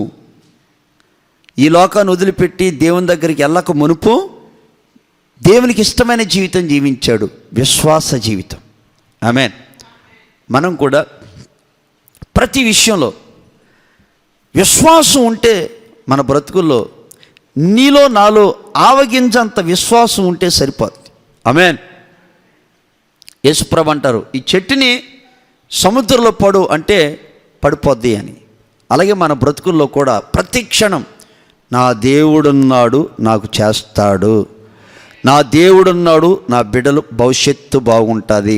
ఈ లోకాన్ని వదిలిపెట్టి దేవుని దగ్గరికి వెళ్ళక మునుపు దేవునికి ఇష్టమైన జీవితం జీవించాడు, విశ్వాస జీవితం. ఆమేన్. మనం కూడా ప్రతి విషయంలో విశ్వాసం ఉంటే మన బ్రతుకుల్లో నీలో నాలో ఆవగింజంత విశ్వాసం ఉంటే సరిపోతుంది. ఆమేన్. యేసుప్రభు అంటారు, ఈ చెట్టుని సముద్రంలో పడు అంటే పడిపోద్ది అని. అలాగే మన బ్రతుకుల్లో కూడా ప్రతి క్షణం నా దేవుడున్నాడు, నాకు చేస్తాడు, నా దేవుడున్నాడు, నా బిడ్డలు భవిష్యత్తు బాగుంటుంది,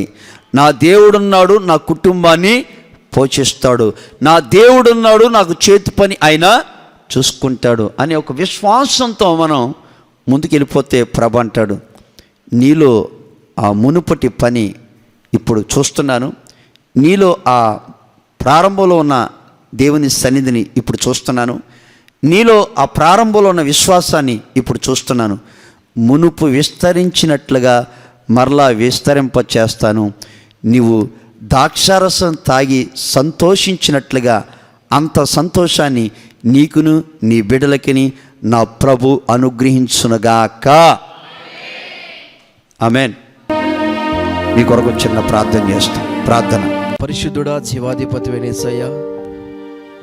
నా దేవుడున్నాడు, నా కుటుంబాన్ని పోషిస్తాడు, నా దేవుడున్నాడు, నాకు చేతి పని ఆయన చూసుకుంటాడు అని ఒక విశ్వాసంతో మనం ముందుకు వెళ్ళిపోతే ప్రభు అంటాడు, నీలో ఆ మునుపటి పని ఇప్పుడు చూస్తున్నాను, నీలో ఆ ప్రారంభంలో ఉన్న దేవుని సన్నిధిని ఇప్పుడు చూస్తున్నాను, నీలో ఆ ప్రారంభంలో ఉన్న విశ్వాసాన్ని ఇప్పుడు చూస్తున్నాను, మునుపు విస్తరించినట్లుగా మరలా విస్తరింప చేస్తాను, నీవు ద్రాక్షారసం తాగి సంతోషించినట్లుగా అంత సంతోషాన్ని నీకును నీ బిడ్డలకిని నా ప్రభు అనుగ్రహించునుగాక. ఆమేన్. మీ కొరకు చిన్న ప్రార్థన చేస్తాం. ప్రార్థన. పరిశుద్ధుడా, జీవాధిపతి యేసయ్యా,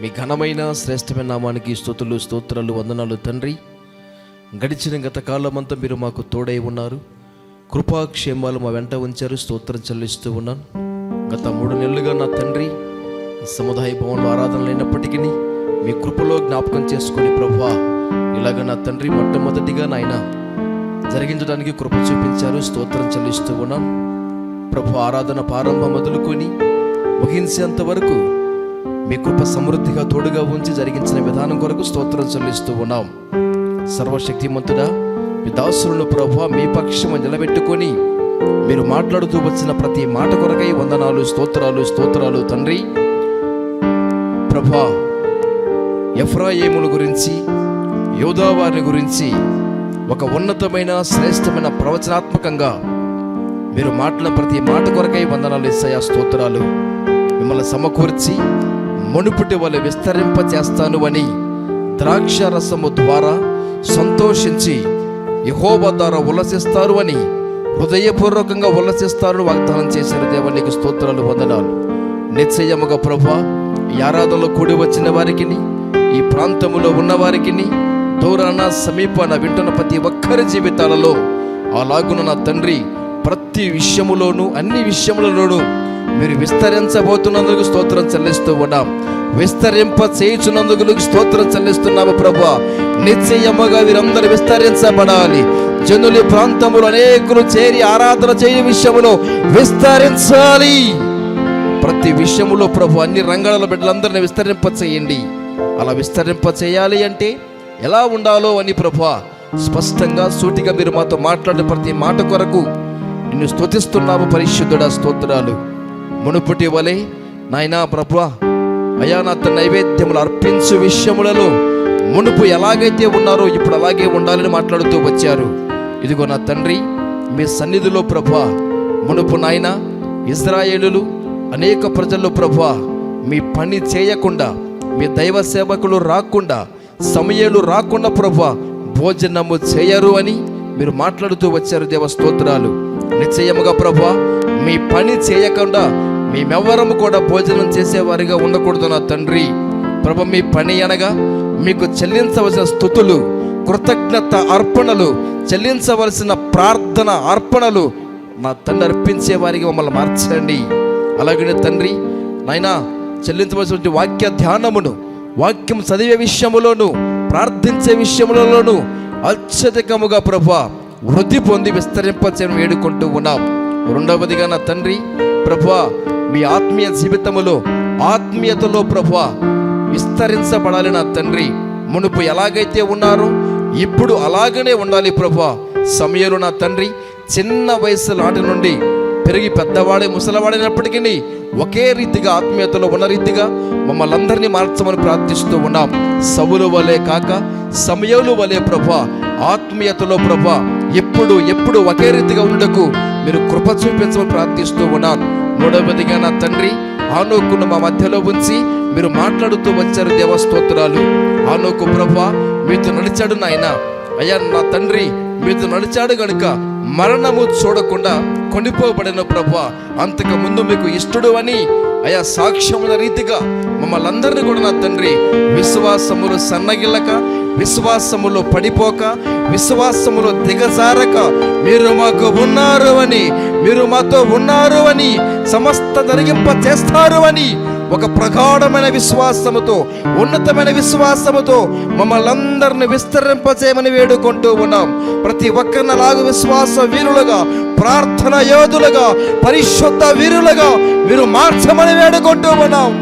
మీ ఘనమైన శ్రేష్టమైన నామానికి స్తుతులు, స్తోత్రాలు, వందనాలు తండ్రి. గడిచిన గత కాలమంతా మీరు మాకు తోడై ఉన్నారు, కృపాక్షేమాలు మా వెంట ఉంచారు, స్తోత్రం చెల్లిస్తూ ఉన్నాను. గత 3 నెలలుగా నా తండ్రి ఈ సముదాయ భవనంలో ఆరాధన లేనప్పటికీ మీ కృపలో జ్ఞాపకం చేసుకొని ప్రభువా, ఇలాగ నా తండ్రి మొట్టమొదటిగా నాయన జరిగించడానికి కృప చూపించారు, స్తోత్రం చెల్లిస్తూ ఉన్నాం. ప్రభు ఆరాధన ప్రారంభం మొదలుకొని ముగించేంత వరకు మీ కృప సమృద్ధిగా తోడుగా ఉంచి జరిగించిన విధానం కొరకు స్తోత్రం చెల్లిస్తూ ఉన్నాం. సర్వశక్తిమంతుడా, మీ దాసులను ప్రభువా మీ పక్షము నిలబెట్టుకొని మీరు మాట్లాడుతూ వచ్చిన ప్రతి మాట కొరకై వందనాలు, స్తోత్రాలు, స్తోత్రాలు తండ్రి. ప్రభువా, ఎఫ్రాయిముల గురించి, యోధా వారిని గురించి ఒక ఉన్నతమైన శ్రేష్టమైన ప్రవచనాత్మకంగా మీరు మాట్లాడిన ప్రతి మాట కొరకై వందనాలు యేసయ్యా, స్తోత్రాలు. మిమ్మల్ని సమకూర్చి మునుపటి వలె విస్తరింప చేస్తాను అని ద్రాక్షారసము ద్వారా సంతోషించి యెహోవా ద్వారా ఉల్లసిస్తారు అని హృదయపూర్వకంగా ఉల్లసిస్తారు వాగ్దానం చేశారు. దేవా నీకు స్తోత్రాలు, వందనాలు. నిశ్చయముగా ప్రభువా, ఈ ఆరాధనలో కూడి వచ్చిన వారికి, ఈ ప్రాంతములో ఉన్న వారికి, దూరాన సమీపాన వింటున్న ప్రతి ఒక్కరి జీవితాలలో అలాగున నా తండ్రి ప్రతి విషయములోనూ అన్ని విషయములలోనూ మీరు విస్తరించబోతున్నందుకు స్తోత్రం చెల్లిస్తూ ఉన్నాం. విస్తరింప చేయుచున్నందుకు స్తోత్రం చెల్లిస్తున్నాము ప్రభువా. నిశ్చయముగా వీరందరూ విస్తరించబడాలి. జనుల ప్రాంతములు అనేకులు చేరి ఆరాధన చేయ విషయములో విస్తరించాలి. ప్రతి విషయములో ప్రభు అన్ని రంగాల బిడ్డలందరినీ విస్తరింప చేయండి. అలా విస్తరింప చేయాలి అంటే ఎలా ఉండాలో అని ప్రభువా స్పష్టంగా సూటిగా మీరు మాతో మాట్లాడే ప్రతి మాట కొరకు నిన్ను స్తుతిస్తున్నాము పరిశుద్ధుడా, స్తోత్రాలు. మునుపటి వలె నాయనా ప్రభువా, అయా నా నైవేద్యములు అర్పించు విషయములలో మునుపు ఎలాగైతే ఉన్నారో ఇప్పుడు అలాగే ఉండాలని మాట్లాడుతూ వచ్చారు. ఇదిగో నా తండ్రి, మీ సన్నిధిలో ప్రభువా మునుపు నాయన ఇశ్రాయేలులు అనేక ప్రజల్లో ప్రభువా మీ పని చేయకుండా, మీ దైవ సేవకులు రాకుండా, సమయాలు రాకుండా ప్రభువా భోజనము చేయరు అని మీరు మాట్లాడుతూ వచ్చారు. దేవ స్తోత్రాలు. నిశ్చయముగా ప్రభువా మీ పని చేయకుండా మేమెవ్వరము కూడా భోజనం చేసేవారిగా ఉండకూడదు నా తండ్రి. ప్రభు మీ పని అనగా మీకు చెల్లించవలసిన స్తుతులు, కృతజ్ఞత అర్పణలు, చెల్లించవలసిన ప్రార్థన అర్పణలు నా తండ్రి అర్పించే వారికి మమ్మల్ని మార్చండి. అలాగే తండ్రి నాయనా చెల్లించవలసిన వాక్య ధ్యానమును, వాక్యం చదివే విషయములోను, ప్రార్థించే విషయములలోను అత్యధికముగా ప్రభువా వృద్ధి పొంది విస్తరింపచేయడం వేడుకుంటూ ఉన్నాం. రెండవదిగా నా తండ్రి ప్రభువా మీ ఆత్మీయ జీవితములో ఆత్మీయతలో ప్రభువా విస్తరించబడాలి నా తండ్రి. మునుపు ఎలాగైతే ఉన్నారో ఇప్పుడు అలాగనే ఉండాలి ప్రభువా. సమయంలో నా తండ్రి చిన్న వయసు నాటి నుండి పెరిగి పెద్దవాడే ముసలవాడైనప్పటికీ ఒకే రీతిగా ఆత్మీయతలో ఉన్న రీతిగా మమ్మల్ని అందరినీ మార్చమని ప్రార్థిస్తూ ఉన్నాం. సవులు వలె కాక సమయలు వలె ప్రభువా ఆత్మీయతలో ప్రభువా ఎప్పుడు ఒకే రీతిగా ఉండకు మీరు కృప చూపించమని ప్రార్థిస్తూ ఉన్నాను. మూడవదిగా నా తండ్రి ఆనోకును మా మధ్యలో ఉంచి మీరు మాట్లాడుతూ వచ్చారు. దేవ స్తోత్రాలు. ఆనోకు ప్రభువా మీతో నడిచాడు నాయన. అయ్యా నా తండ్రి మీతో నడిచాడు గనుక మరణము చూడకుండా కొనిపోబడిన ప్రభువా, అంతకు ముందు మీకు ఇష్టడు అని అయా సాక్ష్యముల రీతిగా మమ్మల్ని అందరినీ కూడా నా తండ్రి విశ్వాసములు సన్నగిల్లక, విశ్వాసములో పడిపోక, విశ్వాసములో దిగజారక మీరు మాకు ఉన్నారు అని, మీరు మాతో ఉన్నారు అని, సమస్త జరిగింప చేస్తారు అని ఒక ప్రగాఢమైన విశ్వాసముతో, ఉన్నతమైన విశ్వాసముతో మమ్మల్ని అందరిని విస్తరింపచేయమని వేడుకుంటూ ఉన్నాం. ప్రతి ఒక్కరిని అలాగ విశ్వాస వీరులుగా, ప్రార్థన యోధులుగా, పరిశుద్ధ వీరులుగా మీరు మార్చమని వేడుకుంటూ ఉన్నాం.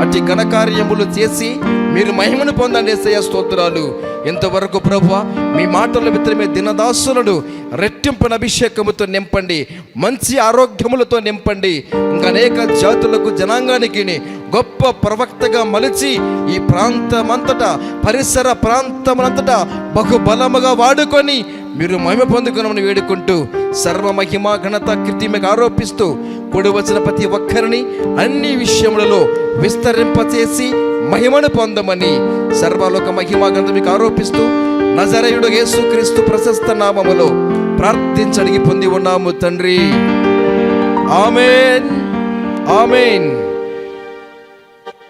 అట్టి ఘనకార్యములు చేసి మీరు మహిమను పొందండి యేసయ్య స్తోత్రాలు. ఇంతవరకు ప్రభువా మీ మాటల మిత్రమే దినదాసులను రెట్టింపున అభిషేకముతో నింపండి, మంచి ఆరోగ్యములతో నింపండి. ఇంకా అనేక జాతులకు, జనాంగానికి గొప్ప ప్రవక్తగా మలిచి ఈ ప్రాంతమంతటా, పరిసర ప్రాంతమంతటా బహుబలముగా వాడుకొని మీరు మహిమ పొందుకునమని వేడుకుంటూ సర్వ మహిమ ఘనత కీర్తి మీకు ఆరోపిస్తూ కూడి వచ్చిన ప్రతి ఒక్కరిని అన్ని విషయములలో విస్తరింపచేసి మహిమను పొందమని సర్వలోక మహిమ ఘనత మీకు ఆరోపిస్తూ నజరేయుడు యేసుక్రీస్తు ప్రశస్త నామములో ప్రార్థించడిగి పొంది ఉన్నాము తండ్రి. ఆమేన్, ఆమేన్.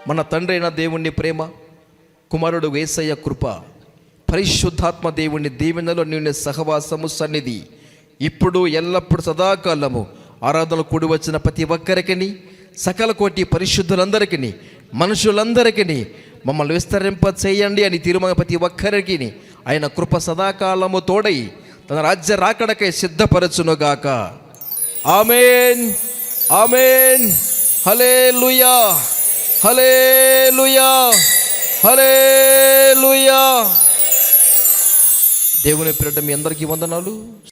మన తండ్రి అయిన దేవుని ప్రేమ, కుమారుడు యేసయ్య కృప, పరిశుద్ధాత్మ దేవుని దీవెనలో నిన్న సహవాసము సన్నిధి ఇప్పుడు ఎల్లప్పుడు సదాకాలము ఆరాధనలు కూడి వచ్చిన ప్రతి ఒక్కరికి, సకల కోటి పరిశుద్ధులందరికీ, మనుషులందరికీ మమ్మల్ని విస్తరింప చేయండి అని తీర్మాన ప్రతి ఒక్కరికి ఆయన కృప సదాకాలము తోడై తన రాజ్య రాకడకై సిద్ధపరచునుగాక. ఆమేన్, ఆమేన్. హల్లెలూయా, హల్లెలూయా, హల్లెలూయా. దేవుని పేరిట మీ అందరికీ వందనాలు.